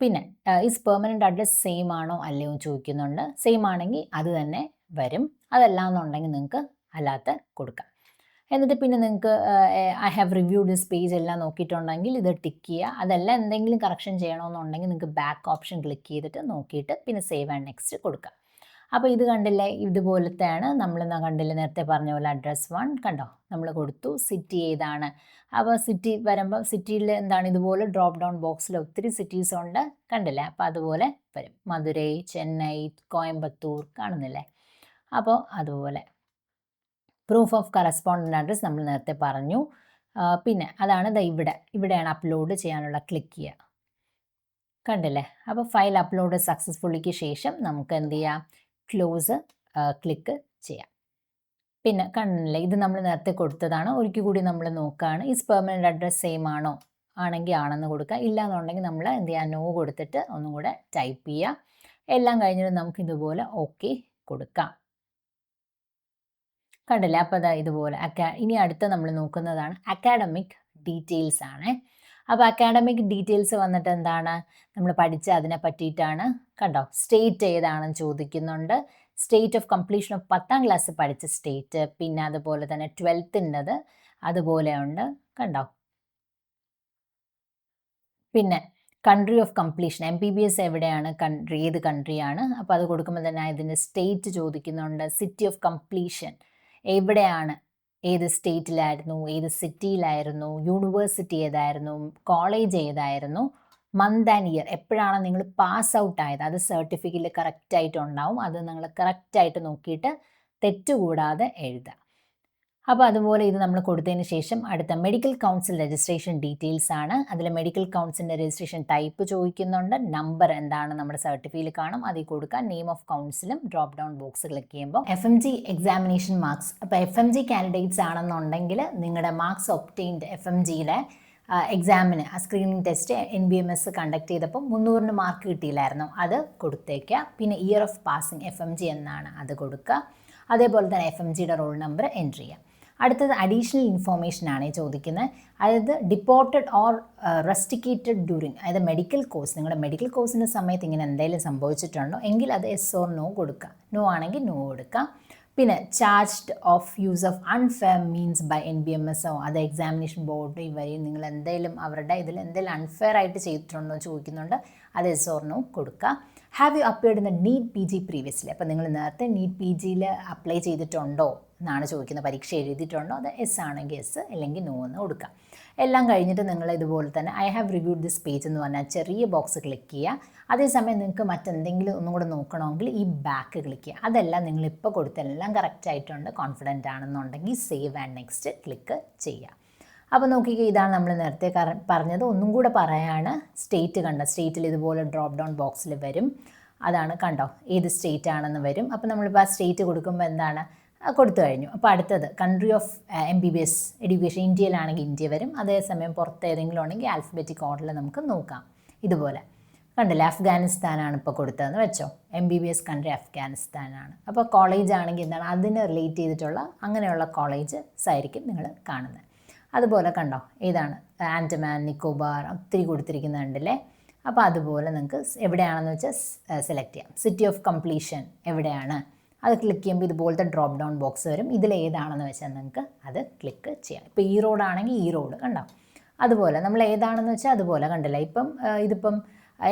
പിന്നെ ഈസ് പെർമനൻ്റ് അഡ്രസ് സെയിം ആണോ അല്ലയോ ചോദിക്കുന്നുണ്ട്. സെയിം ആണെങ്കിൽ അത് തന്നെ വരും, അതല്ല എന്നുണ്ടെങ്കിൽ നിങ്ങൾക്ക് അല്ലാത്ത കൊടുക്കാം. എന്നിട്ട് പിന്നെ നിങ്ങൾക്ക് I have reviewed this page എല്ലാം നോക്കിയിട്ടുണ്ടെങ്കിൽ ഇത് ടിക്ക് ചെയ്യുക. അതല്ല എന്തെങ്കിലും കറക്ഷൻ ചെയ്യണമെന്നുണ്ടെങ്കിൽ നിങ്ങൾക്ക് ബാക്ക് ഓപ്ഷൻ ക്ലിക്ക് ചെയ്തിട്ട് നോക്കിയിട്ട് പിന്നെ സേവ് ആൻഡ് നെക്സ്റ്റ് കൊടുക്കുക. അപ്പോൾ ഇത് കണ്ടില്ലേ, ഇതുപോലത്തെയാണ് നമ്മൾ കണ്ടില്ലേ നേരത്തെ പറഞ്ഞ പോലെ അഡ്രസ് 1 കണ്ടോ, നമ്മൾ കൊടുത്തു, സിറ്റി ഏതാണ്. അപ്പോൾ സിറ്റി വരുമ്പോൾ സിറ്റിയിൽ എന്താണ്, ഇതുപോലെ ഡ്രോപ്പ് ഡൗൺ ബോക്സിൽ ഒത്തിരി സിറ്റീസ് ഉണ്ട് കണ്ടില്ലേ. അപ്പോൾ അതുപോലെ വരും, മധുരൈ, ചെന്നൈ, കോയമ്പത്തൂർ കാണുന്നില്ലേ. അപ്പോൾ അതുപോലെ പ്രൂഫ് ഓഫ് കറസ്പോണ്ടൻ്റ് അഡ്രസ് നമ്മൾ നേരത്തെ പറഞ്ഞു. പിന്നെ അതാണ് ഇവിടെയാണ് അപ്ലോഡ് ചെയ്യാനുള്ള, ക്ലിക്ക് ചെയ്യുക കണ്ടില്ലേ. അപ്പോൾ ഫയൽ അപ്ലോഡ് സക്സസ്ഫുള്ളിക്ക് ശേഷം നമുക്ക് എന്ത് ചെയ്യാം, ക്ലോസ് ക്ലിക്ക് ചെയ്യാം. പിന്നെ കണ്ടില്ലേ, ഇത് നമ്മൾ നേരത്തെ കൊടുത്തതാണ്, ഒരിക്കൽ കൂടി നമ്മൾ നോക്കുകയാണ്, ഈസ് പെർമനൻ്റ് അഡ്രസ് സെയിം ആണോ, ആണെങ്കിൽ ആണെന്ന് കൊടുക്കുക, ഇല്ല എന്നുണ്ടെങ്കിൽ നമ്മൾ എന്ത് ചെയ്യുക, നോ കൊടുത്തിട്ട് ഒന്നും കൂടെ ടൈപ്പ് ചെയ്യുക. എല്ലാം കഴിഞ്ഞിട്ട് നമുക്ക് ഇതുപോലെ ഓക്കെ കൊടുക്കാം. കണ്ടില്ലേ, അപ്പോൾ അതാ ഇതുപോലെ ഇനി അടുത്ത നമ്മൾ നോക്കുന്നതാണ് അക്കാഡമിക് ഡീറ്റെയിൽസ് ആണ്. അപ്പോൾ അക്കാഡമിക് ഡീറ്റെയിൽസ് വന്നിട്ട് എന്താണ്, നമ്മൾ പഠിച്ച അതിനെ പറ്റിയിട്ടാണ്. കണ്ടോ, സ്റ്റേറ്റ് ഏതാണെന്ന് ചോദിക്കുന്നുണ്ട്, state of completion of 10ാം class പഠിച്ച സ്റ്റേറ്റ്, പിന്നെ അതുപോലെ തന്നെ 12ൻ്റെത് അതുപോലെ ഉണ്ട് കണ്ടോ. പിന്നെ കൺട്രി ഓഫ് കംപ്ലീഷൻ, MBBS എവിടെയാണ്, കൺട്രി ഏത് കൺട്രിയാണ്, അപ്പോൾ അത് കൊടുക്കുമ്പോൾ തന്നെ ഇതിൻ്റെ സ്റ്റേറ്റ് ചോദിക്കുന്നുണ്ട്, സിറ്റി ഓഫ് കംപ്ലീഷൻ എവിടെയാണ്, ഏത് സ്റ്റേറ്റിലായിരുന്നു, ഏത് സിറ്റിയിലായിരുന്നു, യൂണിവേഴ്സിറ്റി ഏതായിരുന്നു, കോളേജ് ഏതായിരുന്നു, മന്ത് ആൻഡ് ഇയർ, എപ്പോഴാണ് നിങ്ങൾ പാസ് ഔട്ട് ആയത്, അത് സർട്ടിഫിക്കറ്റിൽ കറക്റ്റായിട്ടുണ്ടാവും, അത് നിങ്ങൾ കറക്റ്റായിട്ട് നോക്കിയിട്ട് തെറ്റുകൂടാതെ എഴുതുക. അപ്പോൾ അതുപോലെ ഇത് നമ്മൾ കൊടുത്തതിന് ശേഷം അടുത്ത മെഡിക്കൽ കൗൺസിൽ രജിസ്ട്രേഷൻ ഡീറ്റെയിൽസ് ആണ്. അതിൽ മെഡിക്കൽ കൗൺസിലിൻ്റെ രജിസ്ട്രേഷൻ ടൈപ്പ് ചോദിക്കുന്നുണ്ട്, നമ്പർ എന്താണ് നമ്മുടെ സർട്ടിഫിക്കറ്റിൽ കാണും, അതിൽ കൊടുക്കുക, നെയിം ഓഫ് കൗൺസിലും ഡ്രോപ്പ് ഡൗൺ ബോക്സ് ക്ലിക്ക് ചെയ്യുമ്പോൾ FMG എക്സാമിനേഷൻ മാർക്സ്. അപ്പോൾ FMG കാൻഡിഡേറ്റ്സ് ആണെന്നുണ്ടെങ്കിൽ നിങ്ങളുടെ മാർക്സ് ഒബ്റ്റെയിൻഡ് FMGയിലെ എക്സാമിന് ആ സ്ക്രീനിങ് ടെസ്റ്റ് NBMS കണ്ടക്ട് ചെയ്തപ്പോൾ 300 മാർക്ക് കിട്ടിയില്ലായിരുന്നു, അത് കൊടുത്തേക്കുക. പിന്നെ ഇയർ ഓഫ് പാസിംഗ് FMG എന്നാണ് അത് കൊടുക്കുക. അതേപോലെ തന്നെ FMGയുടെ റോൾ നമ്പർ എൻട്രി ചെയ്യുക. അടുത്തത് അഡീഷണൽ ഇൻഫോർമേഷനാണ് ചോദിക്കുന്നത്. അതായത് ഡിപ്പോർട്ടഡ് ഓർ റെസ്റ്റിക്കേറ്റഡ് ഡ്യൂറിങ്, അതായത് മെഡിക്കൽ കോഴ്സ്, നിങ്ങളുടെ മെഡിക്കൽ കോഴ്സിൻ്റെ സമയത്ത് ഇങ്ങനെ എന്തെങ്കിലും സംഭവിച്ചിട്ടുണ്ടോ എങ്കിൽ അത് എസ് ഓർ നോ കൊടുക്കുക. നോ ആണെങ്കിൽ നോ കൊടുക്കുക. പിന്നെ charged of use of unfair means by NBMSO, അത് എക്സാമിനേഷൻ ബോർഡ് ഇവരെ നിങ്ങൾ എന്തെങ്കിലും അവരുടെ ഇതിൽ എന്തെങ്കിലും അൺഫെയർ ആയിട്ട് ചെയ്തിട്ടുണ്ടോ ചോദിക്കുന്നുണ്ട്, അത് എസ് ഓർ നോ കൊടുക്കുക. Have you appeared in the NEET PG previously, അപ്പോൾ നിങ്ങൾ നേരത്തെ നീറ്റ് PGയിൽ അപ്ലൈ ചെയ്തിട്ടുണ്ടോ എന്നാണ് ചോദിക്കുന്നത്, പരീക്ഷ എഴുതിയിട്ടുണ്ടോ, അത് എസ് ആണെങ്കിൽ എസ് അല്ലെങ്കിൽ നോ എന്ന് കൊടുക്കുക. എല്ലാം കഴിഞ്ഞിട്ട് നിങ്ങൾ ഇതുപോലെ തന്നെ I have reviewed this page എന്ന് പറഞ്ഞാൽ ചെറിയ ബോക്സ് ക്ലിക്ക് ചെയ്യുക. അതേസമയം നിങ്ങൾക്ക് മറ്റെന്തെങ്കിലും ഒന്നും കൂടെ നോക്കണമെങ്കിൽ ഈ ബാക്ക് ക്ലിക്ക് ചെയ്യുക. അതെല്ലാം നിങ്ങളിപ്പോൾ കൊടുത്തെല്ലാം കറക്റ്റ് ആയിട്ടുണ്ട്, കോൺഫിഡൻ്റ് ആണെന്നുണ്ടെങ്കിൽ സേവ് ആൻഡ് നെക്സ്റ്റ് ക്ലിക്ക് ചെയ്യുക. അപ്പോൾ നോക്കിക്കുക, ഇതാണ് നമ്മൾ നേരത്തെ പറഞ്ഞത്. ഒന്നും കൂടെ പറയാണ്, സ്റ്റേറ്റ് കണ്ട, സ്റ്റേറ്റിൽ ഇതുപോലെ ഡ്രോപ്പ് ഡൗൺ ബോക്സിൽ വരും. അതാണ് കണ്ടോ, ഏത് സ്റ്റേറ്റ് ആണെന്ന് വരും. അപ്പോൾ നമ്മളിപ്പോൾ ആ സ്റ്റേറ്റ് കൊടുക്കുമ്പോൾ എന്താണ് കൊടുത്തു കഴിഞ്ഞു. അപ്പോൾ അടുത്തത് കൺട്രി ഓഫ് MBBS എഡ്യൂക്കേഷൻ, ഇന്ത്യയിലാണെങ്കിൽ ഇന്ത്യ വരും. അതേസമയം പുറത്ത് ഏതെങ്കിലും ഉണ്ടെങ്കിൽ ആൽഫബറ്റിക് ഓർഡറിൽ നമുക്ക് നോക്കാം. ഇതുപോലെ കണ്ടില്ലേ, അഫ്ഗാനിസ്ഥാനാണ് ഇപ്പോൾ കൊടുത്തതെന്ന് വെച്ചോ, MBBS കൺട്രി അഫ്ഗാനിസ്ഥാനാണ്. അപ്പോൾ കോളേജ് ആണെങ്കിൽ എന്താണ് അതിന് റിലേറ്റ് ചെയ്തിട്ടുള്ള അങ്ങനെയുള്ള കോളേജസ് ആയിരിക്കും നിങ്ങൾ കാണുന്നത്. അതുപോലെ കണ്ടോ, ഏതാണ് ആൻഡമാൻ നിക്കോബാർ ഒത്തിരി കൊടുത്തിരിക്കുന്നുണ്ടല്ലേ. അപ്പോൾ അതുപോലെ നിങ്ങൾക്ക് എവിടെയാണെന്ന് വെച്ചാൽ സെലക്ട് ചെയ്യാം. സിറ്റി ഓഫ് കംപ്ലീഷൻ എവിടെയാണ്, അത് ക്ലിക്ക് ചെയ്യുമ്പോൾ ഇതുപോലത്തെ ഡ്രോപ്പ് ഡൗൺ ബോക്സ് വരും. ഇതിലേതാണെന്ന് വെച്ചാൽ നിങ്ങൾക്ക് അത് ക്ലിക്ക് ചെയ്യാം. ഇപ്പോൾ ഈ റോഡാണെങ്കിൽ ഈ റോഡ് കണ്ടോ, അതുപോലെ നമ്മൾ ഏതാണെന്ന് വെച്ചാൽ അതുപോലെ കണ്ടില്ല. ഇതിപ്പം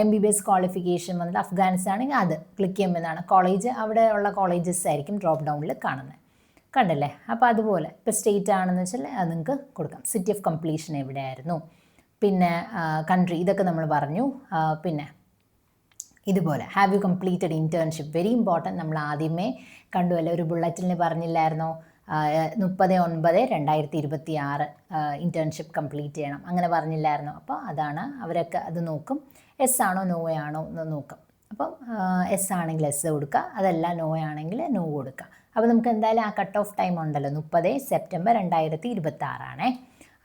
MBBS ക്വാളിഫിക്കേഷൻ വന്നിട്ട് അഫ്ഗാനിസ്ഥാൻ ആണെങ്കിൽ അത് ക്ലിക്ക് ചെയ്യുമ്പോൾ എന്താണ് കോളേജ്, അവിടെ ഉള്ള കോളേജസ് ആയിരിക്കും ഡ്രോപ്പ് ഡൗണിൽ കാണുന്നത്, കണ്ടല്ലേ. അപ്പോൾ അതുപോലെ ഇപ്പോൾ സ്റ്റേറ്റ് ആണെന്ന് വെച്ചാൽ അത് നിങ്ങൾക്ക് കൊടുക്കാം. സിറ്റി ഓഫ് കംപ്ലീഷൻ എവിടെയായിരുന്നു, പിന്നെ കൺട്രി, ഇതൊക്കെ നമ്മൾ പറഞ്ഞു. പിന്നെ ഇതുപോലെ have you completed internship, very important. നമ്മൾ ആദ്യമേ കണ്ടുവല്ലേ, ഒരു ബുള്ളറ്റിന് പറഞ്ഞില്ലായിരുന്നോ 30/9/2026 ഇൻറ്റേൺഷിപ്പ് കംപ്ലീറ്റ് ചെയ്യണം, അങ്ങനെ പറഞ്ഞില്ലായിരുന്നോ. അപ്പോൾ അതാണ്, അവരൊക്കെ അത് നോക്കും, എസ് ആണോ നോ ആണോ എന്ന് നോക്കും. അപ്പം എസ് ആണെങ്കിൽ എസ് കൊടുക്കുക, അതല്ല നോ ആണെങ്കിൽ നോ കൊടുക്കുക. അപ്പോൾ നമുക്ക് എന്തായാലും ആ കട്ട് ഓഫ് ടൈം ഉണ്ടല്ലോ, 30 സെപ്റ്റംബർ 2026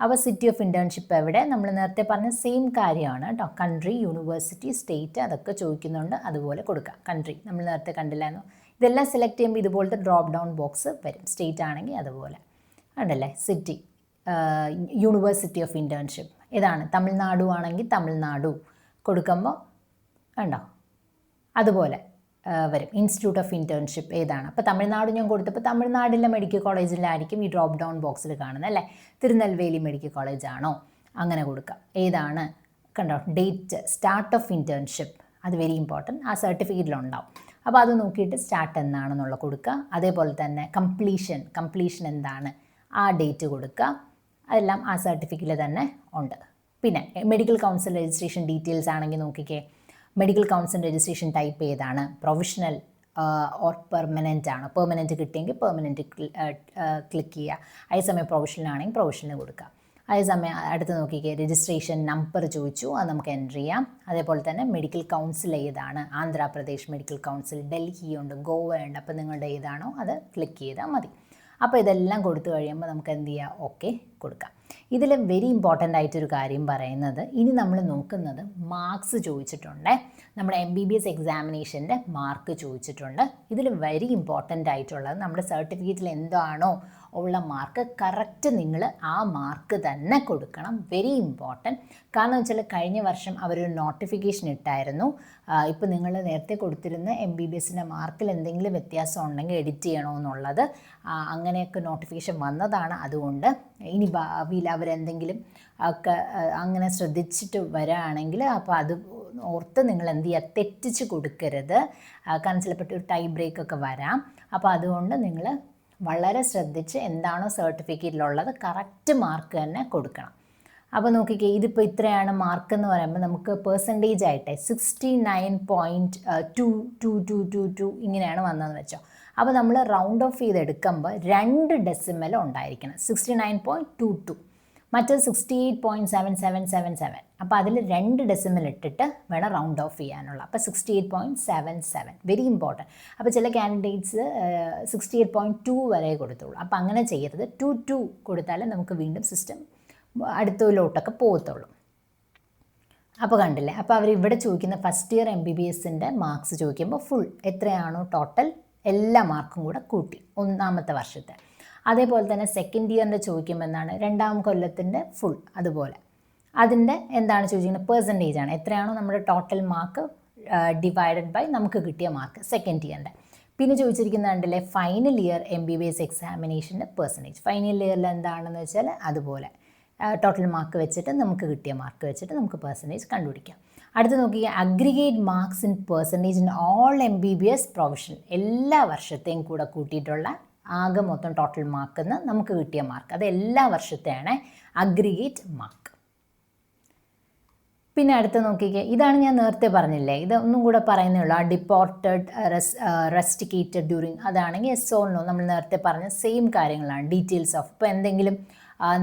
അപ്പോൾ സിറ്റി ഓഫ് ഇൻറ്റേൺഷിപ്പ് എവിടെ, നമ്മൾ നേരത്തെ പറഞ്ഞ സെയിം കാര്യമാണ് കേട്ടോ. കൺട്രി, യൂണിവേഴ്സിറ്റി, സ്റ്റേറ്റ് അതൊക്കെ ചോദിക്കുന്നുണ്ട്, അതുപോലെ കൊടുക്കുക. കൺട്രി നമ്മൾ നേരത്തെ കണ്ടില്ലായിരുന്നു. ഇതെല്ലാം സെലക്ട് ചെയ്യുമ്പോൾ ഇതുപോലത്തെ ഡ്രോപ്പ് ഡൗൺ ബോക്സ് വരും. സ്റ്റേറ്റ് ആണെങ്കിൽ അതുപോലെ ഉണ്ടല്ലേ. സിറ്റി, യൂണിവേഴ്സിറ്റി ഓഫ് ഇൻറ്റേൺഷിപ്പ് ഇതാണ്. തമിഴ്നാടു ആണെങ്കിൽ തമിഴ്നാടു കൊടുക്കുമ്പോൾ കണ്ടോ അതുപോലെ വരും. ഇൻസ്റ്റിറ്റ്യൂട്ട് ഓഫ് ഇൻറ്റേൺഷിപ്പ് ഏതാണ്, അപ്പോൾ തമിഴ്നാട് ഞാൻ കൊടുത്തപ്പോൾ തമിഴ്നാടിലെ മെഡിക്കൽ കോളേജിലായിരിക്കും ഈ ഡ്രോപ്പ് ഡൗൺ ബോക്സിൽ കാണുന്നത് അല്ലേ. തിരുനെൽവേലി മെഡിക്കൽ കോളേജ് ആണോ, അങ്ങനെ കൊടുക്കുക. ഏതാണ് കണ്ടോ, ഡേറ്റ്, സ്റ്റാർട്ട് ഓഫ് ഇൻറ്റേൺഷിപ്പ്, അത് വെരി ഇമ്പോർട്ടൻറ്റ്, ആ സർട്ടിഫിക്കറ്റിലുണ്ടാവും. അപ്പോൾ അത് നോക്കിയിട്ട് സ്റ്റാർട്ട് എന്നാണെന്നുള്ള കൊടുക്കുക. അതേപോലെ തന്നെ കംപ്ലീഷൻ എന്താണ്, ആ ഡേറ്റ് കൊടുക്കുക. അതെല്ലാം ആ സർട്ടിഫിക്കറ്റിൽ തന്നെ ഉണ്ട്. പിന്നെ മെഡിക്കൽ കൗൺസിൽ രജിസ്ട്രേഷൻ ഡീറ്റെയിൽസ് ആണെങ്കിൽ നോക്കിക്കേ, മെഡിക്കൽ കൗൺസിൽ രജിസ്ട്രേഷൻ ടൈപ്പ് ഏതാണ്, പ്രൊഫഷണൽ ഓർ പെർമനൻ്റ് ആണ്. പെർമനൻറ്റ് കിട്ടിയെങ്കിൽ പെർമനൻറ്റ് ക്ലിക്ക് ചെയ്യുക. അതേസമയം പ്രൊഫഷണൽ ആണെങ്കിൽ പ്രൊഫഷണൽ കൊടുക്കുക. അതേസമയം അടുത്ത് നോക്കിക്കേ, രജിസ്ട്രേഷൻ നമ്പർ ചോദിച്ചു, അത് നമുക്ക് എൻ്റർ ചെയ്യാം. അതേപോലെ തന്നെ മെഡിക്കൽ കൗൺസിൽ ഏതാണ്, ആന്ധ്രാപ്രദേശ് മെഡിക്കൽ കൗൺസിൽ, ഡൽഹി ഉണ്ട്, ഗോവ ഉണ്ട്. അപ്പോൾ നിങ്ങളുടെ ഏതാണോ അത് ക്ലിക്ക് ചെയ്താൽ മതി. അപ്പോൾ ഇതെല്ലാം കൊടുത്തു കഴിയുമ്പോൾ നമുക്ക് എന്ത് ചെയ്യാം, ഓക്കെ കൊടുക്കാം. ഇതിൽ വെരി ഇമ്പോർട്ടൻ്റ് ആയിട്ടൊരു കാര്യം പറയുന്നത്, ഇനി നമ്മൾ നോക്കുന്നത് മാർക്സ് ചോദിച്ചിട്ടുണ്ട്. നമ്മുടെ MBBS എക്സാമിനേഷൻ്റെ മാർക്ക് ചോദിച്ചിട്ടുണ്ട്. ഇതിൽ വെരി ഇമ്പോർട്ടൻ്റ് ആയിട്ടുള്ളത് നമ്മുടെ സർട്ടിഫിക്കറ്റിൽ എന്താണോ ഉള്ള മാർക്ക് കറക്റ്റ് നിങ്ങൾ ആ മാർക്ക് തന്നെ കൊടുക്കണം. Very important. കാരണം വെച്ചാൽ കഴിഞ്ഞ വർഷം അവരൊരു നോട്ടിഫിക്കേഷൻ ഇട്ടായിരുന്നു, ഇപ്പോൾ നിങ്ങൾ നേരത്തെ കൊടുത്തിരുന്ന MBBSൻ്റെ മാർക്കിൽ എന്തെങ്കിലും വ്യത്യാസം ഉണ്ടെങ്കിൽ എഡിറ്റ് ചെയ്യണമെന്നുള്ളത്. അങ്ങനെയൊക്കെ നോട്ടിഫിക്കേഷൻ വന്നതാണ്. അതുകൊണ്ട് ഇനി ഭാവിയിൽ അവരെന്തെങ്കിലും ഒക്കെ അങ്ങനെ ശ്രദ്ധിച്ചിട്ട് വരികയാണെങ്കിൽ അപ്പോൾ അത് ഓർത്ത് നിങ്ങൾ എന്ത് ചെയ്യുക, തെറ്റിച്ച് കൊടുക്കരുത്. കാരണം ചിലപ്പോൾ ഒരു ടൈ ബ്രേക്കൊക്കെ വരാം. അപ്പോൾ അതുകൊണ്ട് നിങ്ങൾ വളരെ ശ്രദ്ധിച്ച് എന്താണോ സർട്ടിഫിക്കറ്റിലുള്ളത് കറക്റ്റ് മാർക്ക് തന്നെ കൊടുക്കണം. അപ്പോൾ നോക്കിക്കേ, ഇതിപ്പോൾ ഇത്രയാണ് മാർക്ക് എന്ന് പറയുമ്പോൾ നമുക്ക് പെർസെൻറ്റേജ് ആയിട്ടെ 69.22222 ഇങ്ങനെയാണ് വന്നതെന്ന് വെച്ചോ. അപ്പോൾ നമ്മൾ റൗണ്ട് ഓഫ് ചെയ്തെടുക്കുമ്പോൾ 2 ഡെസിമൽ ഉണ്ടായിരിക്കണം. 69.22, മറ്റത് 68.7777. അപ്പോൾ അതിൽ 2 ഡെസിമൽ ഇട്ടിട്ട് വേണം റൗണ്ട് ഓഫ് ചെയ്യാനുള്ള. അപ്പോൾ 68.77 വെരി ഇമ്പോർട്ടൻറ്റ്. അപ്പോൾ ചില കാൻഡിഡേറ്റ്സ് 68.2 വരെ കൊടുത്തുള്ളൂ. അപ്പോൾ അങ്ങനെ ചെയ്യരുത്. 22 കൊടുത്താലേ നമുക്ക് വീണ്ടും സിസ്റ്റം അടുത്തതിലോട്ടൊക്കെ പോകത്തുള്ളൂ. അപ്പോൾ കണ്ടില്ലേ, അപ്പോൾ അവർ ഇവിടെ ചോദിക്കുന്ന ഫസ്റ്റ് ഇയർ MBBSൻ്റെ മാർക്സ് ചോദിക്കുമ്പോൾ ഫുൾ എത്രയാണോ ടോട്ടൽ എല്ലാ മാർക്കും കൂടെ കൂട്ടി ഒന്നാമത്തെ വർഷത്തെ. അതേപോലെ തന്നെ സെക്കൻഡ് ഇയറിൻ്റെ ചോദിക്കുമ്പോൾ എന്താണ്, 2ാം കൊല്ലത്തിൻ്റെ ഫുൾ, അതുപോലെ അതിൻ്റെ എന്താണ് ചോദിക്കുന്നത്, പെർസെൻറ്റേജ് ആണ്, എത്രയാണോ നമ്മുടെ ടോട്ടൽ മാർക്ക് ഡിവൈഡഡ് ബൈ നമുക്ക് കിട്ടിയ മാർക്ക് സെക്കൻഡ് ഇയറിൻ്റെ. പിന്നെ ചോദിച്ചിരിക്കുന്നുണ്ടല്ലേ ഫൈനൽ ഇയർ MBBS എക്സാമിനേഷൻ്റെ പെർസെൻറ്റേജ്. ഫൈനൽ ഇയറിൽ എന്താണെന്ന് വെച്ചാൽ അതുപോലെ ടോട്ടൽ മാർക്ക് വെച്ചിട്ട് നമുക്ക് കിട്ടിയ മാർക്ക് വെച്ചിട്ട് നമുക്ക് പെർസെൻറ്റേജ് കണ്ടുപിടിക്കാം. അടുത്ത് നോക്കിയ aggregate marks in percentage in all MBBS profession, എല്ലാ വർഷത്തെയും കൂടെ കൂട്ടിയിട്ടുള്ള ആകെ മൊത്തം ടോട്ടൽ മാർക്ക് എന്ന് നമുക്ക് കിട്ടിയ മാർക്ക്, അത് എല്ലാ വർഷത്തെയാണ് അഗ്രിഗേറ്റ് മാർക്ക്. പിന്നെ അടുത്ത് നോക്കിക്കേ, ഇതാണ് ഞാൻ നേരത്തെ പറഞ്ഞില്ലേ, ഇത് ഒന്നും കൂടെ പറയുന്നേ ഉള്ളൂ. ആ ഡിപ്പോർട്ടഡ് റെസ്റ്റിക്കേറ്റഡ് ഡ്യൂറിങ്, അതാണെങ്കിൽ എസ് ഓർ നോ, നമ്മൾ നേരത്തെ പറഞ്ഞ സെയിം കാര്യങ്ങളാണ്. ഡീറ്റെയിൽസ് ഓഫ്, ഇപ്പോൾ എന്തെങ്കിലും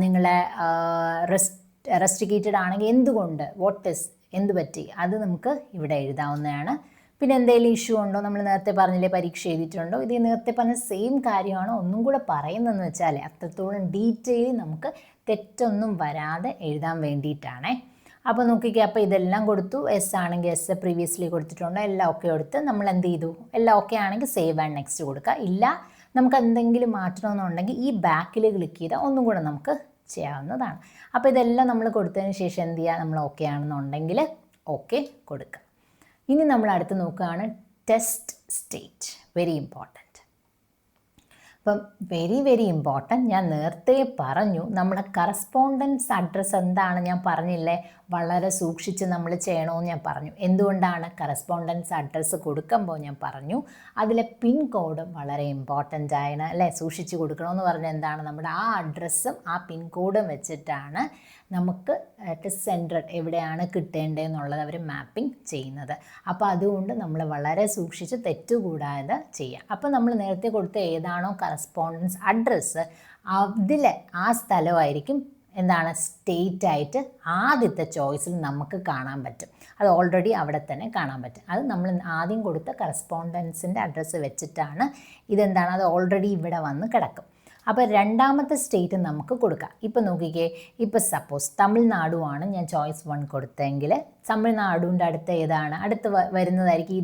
നിങ്ങളെ റെസ്റ്റിക്കേറ്റഡ് ആണെങ്കിൽ എന്തുകൊണ്ട്, വാട്ട് ഇസ്, എന്ത് പറ്റി, അത് നമുക്ക് ഇവിടെ എഴുതാവുന്നതാണ്. പിന്നെ എന്തെങ്കിലും ഇഷ്യൂ ഉണ്ടോ, നമ്മൾ നേരത്തെ പറഞ്ഞില്ലേ പരീക്ഷ എഴുതിയിട്ടുണ്ടോ, ഇത് നേരത്തെ പറഞ്ഞ സെയിം കാര്യമാണോ ഒന്നും കൂടെ പറയുന്നതെന്ന് വെച്ചാൽ അത്രത്തോളം ഡീറ്റെയിൽ നമുക്ക് തെറ്റൊന്നും വരാതെ എഴുതാൻ വേണ്ടിയിട്ടാണേ. അപ്പോൾ നോക്കിക്കുക, അപ്പോൾ ഇതെല്ലാം കൊടുത്തു. എസ് ആണെങ്കിൽ എസ് പ്രീവിയസ്ലി കൊടുത്തിട്ടുണ്ട്, എല്ലാം ഓക്കെ കൊടുത്ത് നമ്മൾ എന്ത് ചെയ്തു, എല്ലാം ഓക്കെ ആണെങ്കിൽ സേവ് ആൻഡ് നെക്സ്റ്റ് കൊടുക്കുക. ഇല്ല നമുക്ക് എന്തെങ്കിലും മാറ്റണമെന്നുണ്ടെങ്കിൽ ഈ ബാക്കിൽ ക്ലിക്ക് ചെയ്താൽ ഒന്നും കൂടെ നമുക്ക് ചെയ്യാവുന്നതാണ്. അപ്പോൾ ഇതെല്ലാം നമ്മൾ കൊടുത്തതിന് ശേഷം എന്ത് ചെയ്യുക, നമ്മൾ ഓക്കെ ആണെന്നുണ്ടെങ്കിൽ ഓക്കെ കൊടുക്കുക. ഇനി നമ്മൾ അടുത്ത് നോക്കുകയാണ് ടെസ്റ്റ് സ്റ്റേറ്റ്, വെരി ഇമ്പോർട്ടൻറ്റ്. അപ്പം വെരി ഇമ്പോർട്ടൻറ്റ്. ഞാൻ നേരത്തെ പറഞ്ഞു നമ്മുടെ കറസ്പോണ്ടൻസ് അഡ്രസ്സ് എന്താണ് ഞാൻ പറഞ്ഞില്ലേ, വളരെ സൂക്ഷിച്ച് നമ്മൾ ചെയ്യണമെന്ന് ഞാൻ പറഞ്ഞു. എന്തുകൊണ്ടാണ് കറസ്പോണ്ടൻസ് അഡ്രസ്സ് കൊടുക്കുമ്പോൾ ഞാൻ പറഞ്ഞു അതിലെ പിൻ കോഡ് വളരെ ഇമ്പോർട്ടൻ്റ് ആണ് അല്ലേ, സൂക്ഷിച്ച് കൊടുക്കണമെന്ന് പറഞ്ഞാൽ എന്താണ്, നമ്മുടെ ആ അഡ്രസ്സും ആ പിൻ കോഡും വെച്ചിട്ടാണ് നമുക്ക് ടെസ്റ്റ് സെൻറ്റർ എവിടെയാണ് കിട്ടേണ്ടതെന്നുള്ളത് അവർ മാപ്പിംഗ് ചെയ്യുന്നത്. അപ്പോൾ അതുകൊണ്ട് നമ്മൾ വളരെ സൂക്ഷിച്ച് തെറ്റുകൂടാതെ ചെയ്യാം. അപ്പോൾ നമ്മൾ നേരത്തെ കൊടുത്ത ഏതാണോ കറസ്പോണ്ടൻസ് അഡ്രസ്സ്, അതിലെ ആ സ്ഥലമായിരിക്കും എന്താണ് സ്റ്റേറ്റ് ആയിട്ട് ആദ്യത്തെ ചോയ്സിൽ നമുക്ക് കാണാൻ പറ്റും. അത് ഓൾറെഡി അവിടെ തന്നെ കാണാൻ പറ്റും. അത് നമ്മൾ ആദ്യം കൊടുത്ത കറസ്പോണ്ടൻസിൻ്റെ അഡ്രസ്സ് വെച്ചിട്ടാണ് ഇതെന്താണ്, അത് ഓൾറെഡി ഇവിടെ വന്ന് കിടക്കും. അപ്പോൾ രണ്ടാമത്തെ സ്റ്റേറ്റ് നമുക്ക് കൊടുക്കാം. ഇപ്പോൾ നോക്കിക്കേ, ഇപ്പോൾ സപ്പോസ് തമിഴ്നാടുമാണ് ഞാൻ ചോയ്സ് 1 കൊടുത്തെങ്കിൽ തമിഴ്നാടിൻ്റെ അടുത്ത് ഏതാണ്, അടുത്ത് വരുന്നതായിരിക്കും ഈ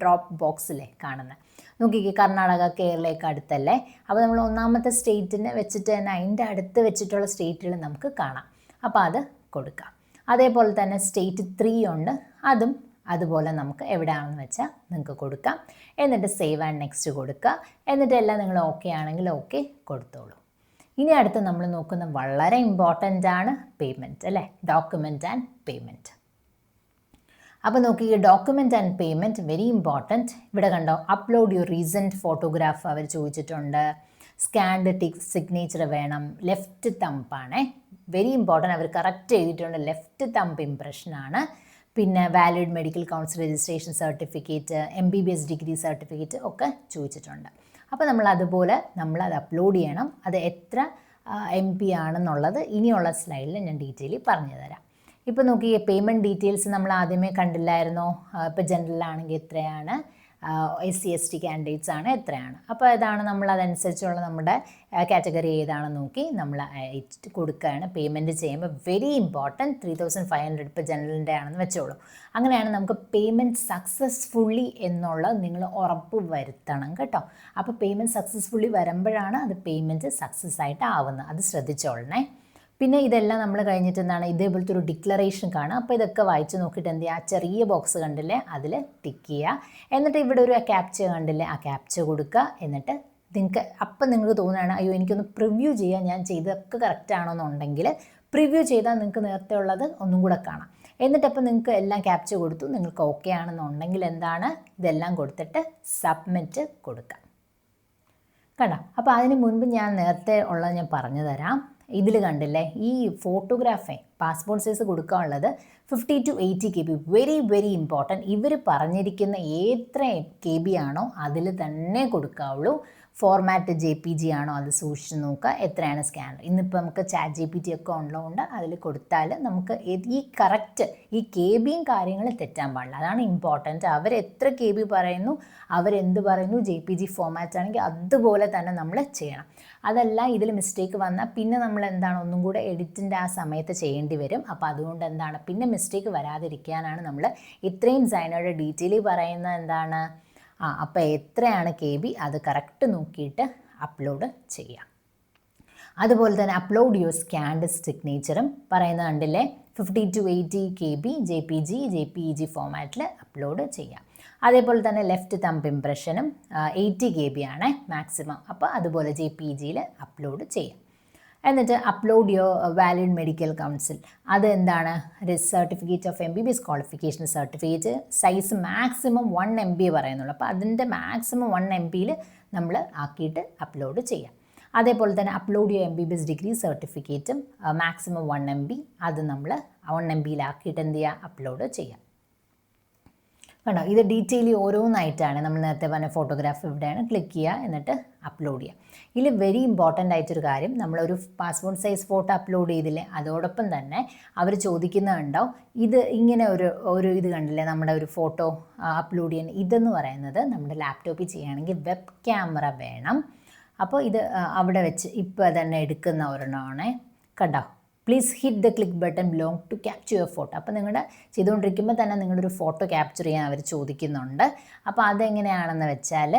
ഡ്രോപ്പ് ബോക്സിലെ കാണുന്നത്. നോക്കിക്കേ, കർണാടക കേരളയൊക്കെ അടുത്തല്ലേ. അപ്പോൾ നമ്മൾ ഒന്നാമത്തെ സ്റ്റേറ്റിനെ വെച്ചിട്ട് തന്നെ അതിൻ്റെ അടുത്ത് വെച്ചിട്ടുള്ള സ്റ്റേറ്റുകൾ നമുക്ക് കാണാം. അപ്പോൾ അത് കൊടുക്കാം. അതേപോലെ തന്നെ സ്റ്റേറ്റ് 3 ഉണ്ട്, അതും അതുപോലെ നമുക്ക് എവിടെയാണെന്ന് വെച്ചാൽ നിങ്ങൾക്ക് കൊടുക്കാം. എന്നിട്ട് സേവ് ആൻഡ് നെക്സ്റ്റ് കൊടുക്കുക. എന്നിട്ട് എല്ലാം നിങ്ങൾ ഓക്കെ ആണെങ്കിൽ ഓക്കെ കൊടുത്തോളൂ. ഇനി അടുത്ത് നമ്മൾ നോക്കുന്ന വളരെ ഇമ്പോർട്ടൻ്റ് ആണ് പേയ്മെൻറ്റ് അല്ലേ, ഡോക്യുമെൻറ്റ് ആൻഡ് പേയ്മെൻറ്റ്. അപ്പോൾ നോക്കി, document and payment very important. ഇവിടെ കണ്ടോ, അപ്ലോഡ് യുവർ റീസെൻറ്റ് ഫോട്ടോഗ്രാഫ് അവർ ചോദിച്ചിട്ടുണ്ട്. സ്കാൻഡ് സിഗ്നേച്ചർ വേണം, ലെഫ്റ്റ് തമ്പാണേ, വെരി ഇമ്പോർട്ടൻറ്റ്. അവർ കറക്റ്റ് എഴുതിയിട്ടുണ്ട്, ലെഫ്റ്റ് തമ്പ് ഇംപ്രഷനാണ്. പിന്നെ valid medical council registration certificate, MBBS degree certificate ഒക്കെ ചോദിച്ചിട്ടുണ്ട്. അപ്പോൾ നമ്മൾ അതുപോലെ നമ്മളത് അപ്ലോഡ് ചെയ്യണം. അത് എത്ര MP ആണെന്നുള്ളത് ഇനിയുള്ള സ്ലൈഡിൽ ഞാൻ ഡീറ്റെയിൽ പറഞ്ഞു തരാം. ഇപ്പോൾ നോക്കി, പേയ്മെൻറ്റ് ഡീറ്റെയിൽസ് നമ്മൾ ആദ്യമേ കണ്ടില്ലായിരുന്നോ. ഇപ്പോൾ ജനറലാണെങ്കിൽ എത്രയാണ്, SC/ST കാൻഡിഡേറ്റ്സ് ആണ് എത്രയാണ്. അപ്പോൾ ഇതാണ് നമ്മൾ അതനുസരിച്ചുള്ള നമ്മുടെ കാറ്റഗറി ഏതാണെന്ന് നോക്കി നമ്മൾ കൊടുക്കുകയാണ്. പേയ്മെൻറ്റ് ചെയ്യുമ്പോൾ വെരി ഇമ്പോർട്ടൻറ്റ് 3500 ഇപ്പോൾ ജനറലിൻ്റെ ആണെന്ന് വെച്ചോളൂ. അങ്ങനെയാണ് നമുക്ക് പേയ്മെൻറ്റ് സക്സസ്ഫുള്ളി എന്നുള്ളത് നിങ്ങൾ ഉറപ്പ് വരുത്തണം കേട്ടോ. അപ്പോൾ പേയ്മെൻറ്റ് സക്സസ്ഫുള്ളി വരുമ്പോഴാണ് അത് പേയ്മെൻറ്റ് സക്സസ് ആയിട്ട് ആവുന്നത്, അത് ശ്രദ്ധിച്ചോളണേ. പിന്നെ ഇതെല്ലാം നമ്മൾ കഴിഞ്ഞിട്ട് എന്താണ്, ഇതേപോലത്തെ ഒരു ഡിക്ലറേഷൻ കാണാം. അപ്പോൾ ഇതൊക്കെ വായിച്ച് നോക്കിയിട്ട് എന്ത് ചെയ്യുക, ആ ചെറിയ ബോക്സ് കണ്ടില്ലേ അതിൽ ടിക്ക് ചെയ്യുക. എന്നിട്ട് ഇവിടെ ഒരു ക്യാപ്ചർ കണ്ടില്ലേ, ആ ക്യാപ്ചർ കൊടുക്കുക. എന്നിട്ട് നിങ്ങൾക്ക് തോന്നുകയാണ് അയ്യോ എനിക്കൊന്ന് പ്രിവ്യൂ ചെയ്യാൻ, ഞാൻ ചെയ്തൊക്കെ കറക്റ്റ് ആണോന്നുണ്ടെങ്കിൽ പ്രിവ്യൂ ചെയ്താൽ നിങ്ങൾക്ക് നേരത്തെ ഉള്ളത് ഒന്നും കൂടെ കാണാം. എന്നിട്ടപ്പോൾ നിങ്ങൾക്ക് എല്ലാം ക്യാപ്ചർ കൊടുത്തു, നിങ്ങൾക്ക് ഓക്കെ ആണെന്നുണ്ടെങ്കിൽ എന്താണ്, ഇതെല്ലാം കൊടുത്തിട്ട് സബ്മിറ്റ് കൊടുക്കുക. കണ്ടോ. അപ്പോൾ അതിന് മുൻപ് ഞാൻ നേരത്തെ ഉള്ളത് ഞാൻ പറഞ്ഞു തരാം. ഇതിൽ കണ്ടില്ലേ, ഈ ഫോട്ടോഗ്രാഫേ പാസ്പോർട്ട് സൈസ് കൊടുക്കാനുള്ളത് 50 to 80 KB, വെരി ഇമ്പോർട്ടൻറ്റ്. ഇവർ പറഞ്ഞിരിക്കുന്ന എത്ര KB ആണോ അതിൽ തന്നെ കൊടുക്കാവുള്ളൂ. ഫോർമാറ്റ് JPG ആണോ അത് സൂക്ഷിച്ച് നോക്കുക, എത്രയാണ് സ്കാനർ. ഇന്നിപ്പോൾ നമുക്ക് ChatGPT ഒക്കെ ഉള്ളതുകൊണ്ട് അതിൽ കൊടുത്താൽ നമുക്ക് ഈ കറക്റ്റ് ഈ KBയും കാര്യങ്ങൾ തെറ്റാൻ പാടില്ല, അതാണ് ഇമ്പോർട്ടൻറ്റ്. അവരെത്ര KB പറയുന്നു, അവരെന്ത് പറയുന്നു, JPG ഫോർമാറ്റ് ആണെങ്കിൽ അതുപോലെ തന്നെ നമ്മൾ ചെയ്യണം. അതല്ല ഇതിൽ മിസ്റ്റേക്ക് വന്നാൽ പിന്നെ നമ്മൾ എന്താണ് ഒന്നും കൂടെ എഡിറ്റിൻ്റെ ആ സമയത്ത് ചെയ്യേണ്ടി വരും. അപ്പോൾ അതുകൊണ്ട് എന്താണ് പിന്നെ മിസ്റ്റേക്ക് വരാതിരിക്കാനാണ് നമ്മൾ ഇത്രയും സൈനോയുടെ ഡീറ്റെയിൽ പറയുന്നത്. എന്താണ് അപ്പോൾ എത്രയാണ് KB അത് കറക്റ്റ് നോക്കിയിട്ട് അപ്ലോഡ് ചെയ്യാം. അതുപോലെ തന്നെ അപ്ലോഡ് യുവർ സ്കാൻഡ് സിഗ്നേച്ചറും പറയുന്നത് കണ്ടില്ലേ, 50 to 80 KB JPG ഫോമാറ്റിൽ അപ്ലോഡ് ചെയ്യാം. അതേപോലെ തന്നെ ലെഫ്റ്റ് തമ്പ് ഇംപ്രഷനും 80 KB ആണ് മാക്സിമം. അപ്പോൾ അതുപോലെ JPGയിൽ അപ്ലോഡ് ചെയ്യാം. എന്നിട്ട് upload your valid medical council. അത് എന്താണ്, certificate of MBBS qualification certificate, size maximum 1 MB പറയുന്നുള്ളൂ. അപ്പോൾ അതിൻ്റെ മാക്സിമം 1 MBയിൽ നമ്മൾ ആക്കിയിട്ട് അപ്ലോഡ് ചെയ്യാം. അതേപോലെ തന്നെ അപ്ലോഡ് യുവർ MBBS ഡിഗ്രി സർട്ടിഫിക്കറ്റും മാക്സിമം 1 MB, അത് നമ്മൾ 1 MBയിലാക്കിയിട്ട് എന്ത് ചെയ്യുക, അപ്ലോഡ് ചെയ്യാം. കണ്ടോ, ഇത് ഡീറ്റെയിലി ഓരോന്നായിട്ടാണ്. നമ്മൾ നേരത്തെ പറഞ്ഞ ഫോട്ടോഗ്രാഫ് ഇവിടെയാണ്, ക്ലിക്ക് ചെയ്യുക, എന്നിട്ട് അപ്ലോഡ് ചെയ്യുക. ഇതിൽ വെരി ഇമ്പോർട്ടൻ്റ് ആയിട്ടൊരു കാര്യം, നമ്മളൊരു പാസ്പോർട്ട് സൈസ് ഫോട്ടോ അപ്ലോഡ് ചെയ്തില്ലേ, അതോടൊപ്പം തന്നെ അവർ ചോദിക്കുന്നുണ്ടാവും, ഇത് ഇങ്ങനെ ഒരു ഇത് കണ്ടില്ലേ, നമ്മുടെ ഒരു ഫോട്ടോ അപ്ലോഡ് ചെയ്യാൻ, ഇതെന്ന് പറയുന്നത് നമ്മുടെ ലാപ്ടോപ്പിൽ ചെയ്യുകയാണെങ്കിൽ വെബ് ക്യാമറ വേണം. അപ്പോൾ ഇത് അവിടെ വെച്ച് ഇപ്പോൾ തന്നെ എടുക്കുന്ന ഒരെണ്ണമാണ്. കണ്ടോ, please hit the click button belong to capture your photo. അപ്പോൾ നിങ്ങളുടെ ചെയ്തുകൊണ്ടിരിക്കുമ്പോൾ തന്നെ നിങ്ങളുടെ ഒരു ഫോട്ടോ ക്യാപ്ചർ ചെയ്യാൻ അവർ ചോദിക്കുന്നുണ്ട്. അപ്പോൾ അതെങ്ങനെയാണെന്ന് വെച്ചാൽ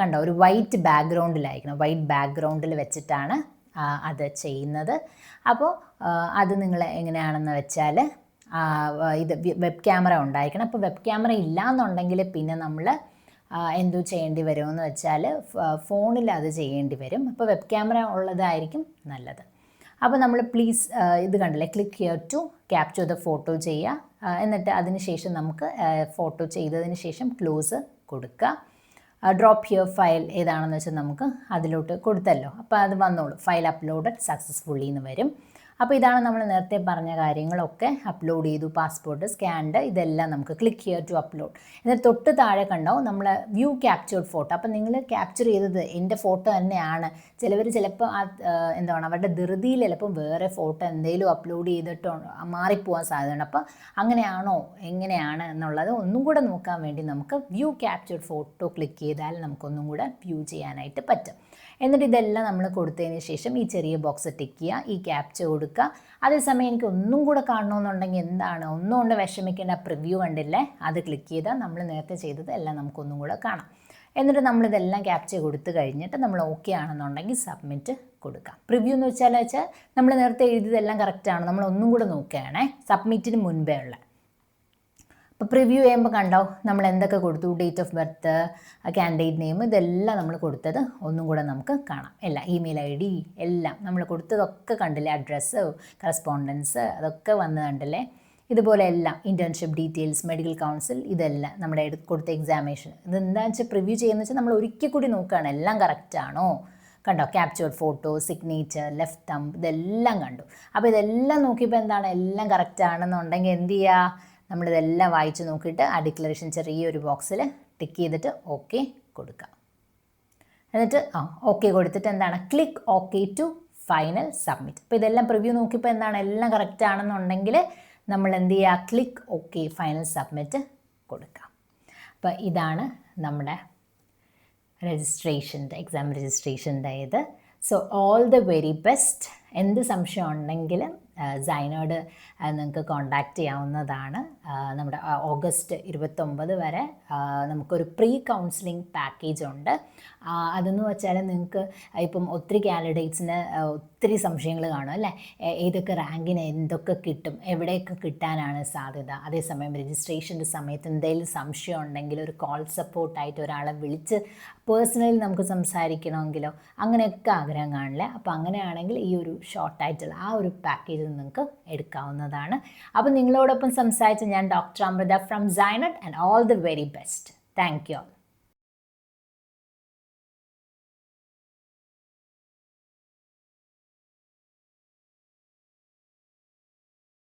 കണ്ടോ, ഒരു വൈറ്റ് ബാക്ക്ഗ്രൗണ്ടിലായിരിക്കണം, വൈറ്റ് ബാക്ക്ഗ്രൗണ്ടിൽ വെച്ചിട്ടാണ് അത് ചെയ്യുന്നത്. അപ്പോൾ അത് നിങ്ങൾ എങ്ങനെയാണെന്ന് വെച്ചാൽ ഇത് വെബ് ക്യാമറ ഉണ്ടായിരിക്കണം. അപ്പോൾ വെബ് ക്യാമറ ഇല്ല എന്നുണ്ടെങ്കിൽ പിന്നെ നമ്മൾ എന്തോ ചെയ്യേണ്ടി വരുമെന്ന് വെച്ചാൽ ഫോണിൽ അത് ചെയ്യേണ്ടി വരും. അപ്പോൾ വെബ് ക്യാമറ ഉള്ളതായിരിക്കും നല്ലത്. അപ്പോൾ നമ്മൾ പ്ലീസ് ഇത് കണ്ടില്ലേ, click here to capture the photo ചെയ്യുക. എന്നിട്ട് അതിന് ശേഷം നമുക്ക് ഫോട്ടോ ചെയ്തതിന് ശേഷം ക്ലോസ് കൊടുക്കുക. ഡ്രോപ്പ് ഹിയർ ഫയൽ ഏതാണെന്ന് വെച്ചാൽ നമുക്ക് അതിലോട്ട് കൊടുത്തല്ലോ, അപ്പോൾ അത് വന്നോളൂ, ഫയൽ അപ്ലോഡഡ് സക്സസ്ഫുള്ളി എന്ന് വരും. അപ്പോൾ ഇതാണ് നമ്മൾ നേരത്തെ പറഞ്ഞ കാര്യങ്ങളൊക്കെ അപ്ലോഡ് ചെയ്തു, പാസ്പോർട്ട് സ്കാൻഡ്, ഇതെല്ലാം നമുക്ക് ക്ലിക്ക് ഹിയർ ടു അപ്ലോഡ്. എന്നിട്ട് തൊട്ട് താഴെ കണ്ടോ നമ്മൾ വ്യൂ ക്യാപ്ചേർഡ് ഫോട്ടോ. അപ്പോൾ നിങ്ങൾ ക്യാപ്ചർ ചെയ്തത് എൻ്റെ ഫോട്ടോ തന്നെയാണ്. ചിലപ്പോൾ എന്താണ് അവരുടെ ധൃതിയിൽ ചിലപ്പം വേറെ ഫോട്ടോ എന്തെങ്കിലും അപ്ലോഡ് ചെയ്തിട്ടോ മാറിപ്പോകാൻ സാധ്യതയുണ്ട്. അപ്പോൾ അങ്ങനെയാണോ എങ്ങനെയാണ് എന്നുള്ളത് ഒന്നും കൂടെ നോക്കാൻ വേണ്ടി നമുക്ക് വ്യൂ ക്യാപ്ചേർഡ് ഫോട്ടോ ക്ലിക്ക് ചെയ്താൽ നമുക്കൊന്നും കൂടെ വ്യൂ ചെയ്യാനായിട്ട് പറ്റും. എന്നിട്ട് ഇതെല്ലാം നമ്മൾ കൊടുത്തതിന് ശേഷം ഈ ചെറിയ ബോക്സ് ടിക്ക് ചെയ്യുക, ഈ ക്യാപ്ചർ കൊടുക്കുക. അതേസമയം എനിക്ക് ഒന്നും കൂടെ കാണണമെന്നുണ്ടെങ്കിൽ എന്താണ്, ഒന്നും കൊണ്ട് വിഷമിക്കേണ്ട, പ്രിവ്യൂ കണ്ടില്ലേ, അത് ക്ലിക്ക് ചെയ്താൽ നമ്മൾ നേരത്തെ ചെയ്തത് എല്ലാം നമുക്കൊന്നും കൂടെ കാണാം. എന്നിട്ട് നമ്മളിതെല്ലാം ക്യാപ്ചർ കൊടുത്തു കഴിഞ്ഞിട്ട് നമ്മൾ ഓക്കെ ആണെന്നുണ്ടെങ്കിൽ സബ്മിറ്റ് കൊടുക്കാം. പ്രിവ്യൂ എന്ന് വെച്ചാൽ നമ്മൾ നേരത്തെ എഴുതിയതെല്ലാം കറക്റ്റാണ്, നമ്മൾ ഒന്നും കൂടെ നോക്കുകയാണേ, സബ്മിറ്റിന് മുൻപേ ഉള്ള. അപ്പോൾ പ്രിവ്യൂ ചെയ്യുമ്പോൾ കണ്ടോ നമ്മൾ എന്തൊക്കെ കൊടുത്തു, date of birth, candidate name, ഇതെല്ലാം നമ്മൾ കൊടുത്തത് ഒന്നും കൂടെ നമുക്ക് കാണാം. എല്ലാം ഇമെയിൽ ID എല്ലാം നമ്മൾ കൊടുത്തതൊക്കെ കണ്ടില്ലേ, അഡ്രസ്സ്, കറസ്പോണ്ടൻസ്, അതൊക്കെ വന്ന് കണ്ടില്ലേ. ഇതുപോലെ എല്ലാം ഇൻറ്റേൺഷിപ്പ് ഡീറ്റെയിൽസ്, മെഡിക്കൽ കൗൺസിൽ, ഇതെല്ലാം നമ്മുടെ കൊടുത്ത എക്സാമിനേഷൻ. ഇതെന്താണെന്ന് വെച്ചാൽ പ്രിവ്യൂ ചെയ്യുന്നത് വെച്ചാൽ നമ്മൾ ഒരിക്കൽ കൂടി നോക്കുകയാണ് എല്ലാം കറക്റ്റാണോ. കണ്ടോ, captured photo, signature, left thumb, ഇതെല്ലാം കണ്ടു. അപ്പോൾ ഇതെല്ലാം നോക്കിയപ്പോൾ എന്താണ്, എല്ലാം കറക്റ്റാണെന്നുണ്ടെങ്കിൽ എന്ത് ചെയ്യുക, നമ്മളിതെല്ലാം വായിച്ച് നോക്കിയിട്ട് ആ ഡിക്ലറേഷൻ ചെറിയൊരു ബോക്സിൽ ടിക്ക് ചെയ്തിട്ട് ഓക്കെ കൊടുക്കുക. എന്നിട്ട് ഓക്കെ കൊടുത്തിട്ട് എന്താണ്, click okay to final submit. അപ്പോൾ ഇതെല്ലാം പ്രിവ്യൂ നോക്കിയപ്പോൾ എന്താണ്, എല്ലാം കറക്റ്റ് ആണെന്നുണ്ടെങ്കിൽ നമ്മൾ എന്ത് ചെയ്യുക, ക്ലിക്ക് ഓക്കെ ഫൈനൽ സബ്മിറ്റ് കൊടുക്കുക. അപ്പോൾ ഇതാണ് നമ്മുടെ രജിസ്ട്രേഷൻ്റെ, എക്സാം രജിസ്ട്രേഷൻ്റെ ഇത്. So all the very best. എന്ത് സംശയം ഉണ്ടെങ്കിലും സൈനോട് നിങ്ങൾക്ക് കോൺടാക്റ്റ് ചെയ്യാവുന്നതാണ്. നമ്മുടെ ഓഗസ്റ്റ് 29 വരെ നമുക്കൊരു പ്രീ കൗൺസിലിംഗ് പാക്കേജ് ഉണ്ട്. അതെന്ന് വെച്ചാൽ നിങ്ങൾക്ക് ഇപ്പം ഒത്തിരി കാൻഡിഡേറ്റ്സിന് ഒത്തിരി സംശയങ്ങൾ കാണും അല്ലേ, ഏതൊക്കെ റാങ്കിന് എന്തൊക്കെ കിട്ടും, എവിടെയൊക്കെ കിട്ടാനാണ് സാധ്യത. അതേസമയം രജിസ്ട്രേഷൻ്റെ സമയത്ത് എന്തെങ്കിലും സംശയം ഉണ്ടെങ്കിൽ ഒരു കോൾ സപ്പോർട്ടായിട്ട് ഒരാളെ വിളിച്ച് പേഴ്സണലി നമുക്ക് സംസാരിക്കണമെങ്കിലോ അങ്ങനെയൊക്കെ ആഗ്രഹം കാണില്ല. അപ്പോൾ അങ്ങനെയാണെങ്കിൽ ഈ ഒരു ഷോർട്ടായിട്ടുള്ള ആ ഒരു പാക്കേജ് നിങ്ങൾക്ക് എടുക്കാവുന്നതാണ്. അപ്പോൾ നിങ്ങളോടൊപ്പം സംസാരിച്ച ഞാൻ ഡോക്ടർ അമൃത ഫ്രം സൈനട്ട്, and all the very best. Thank U.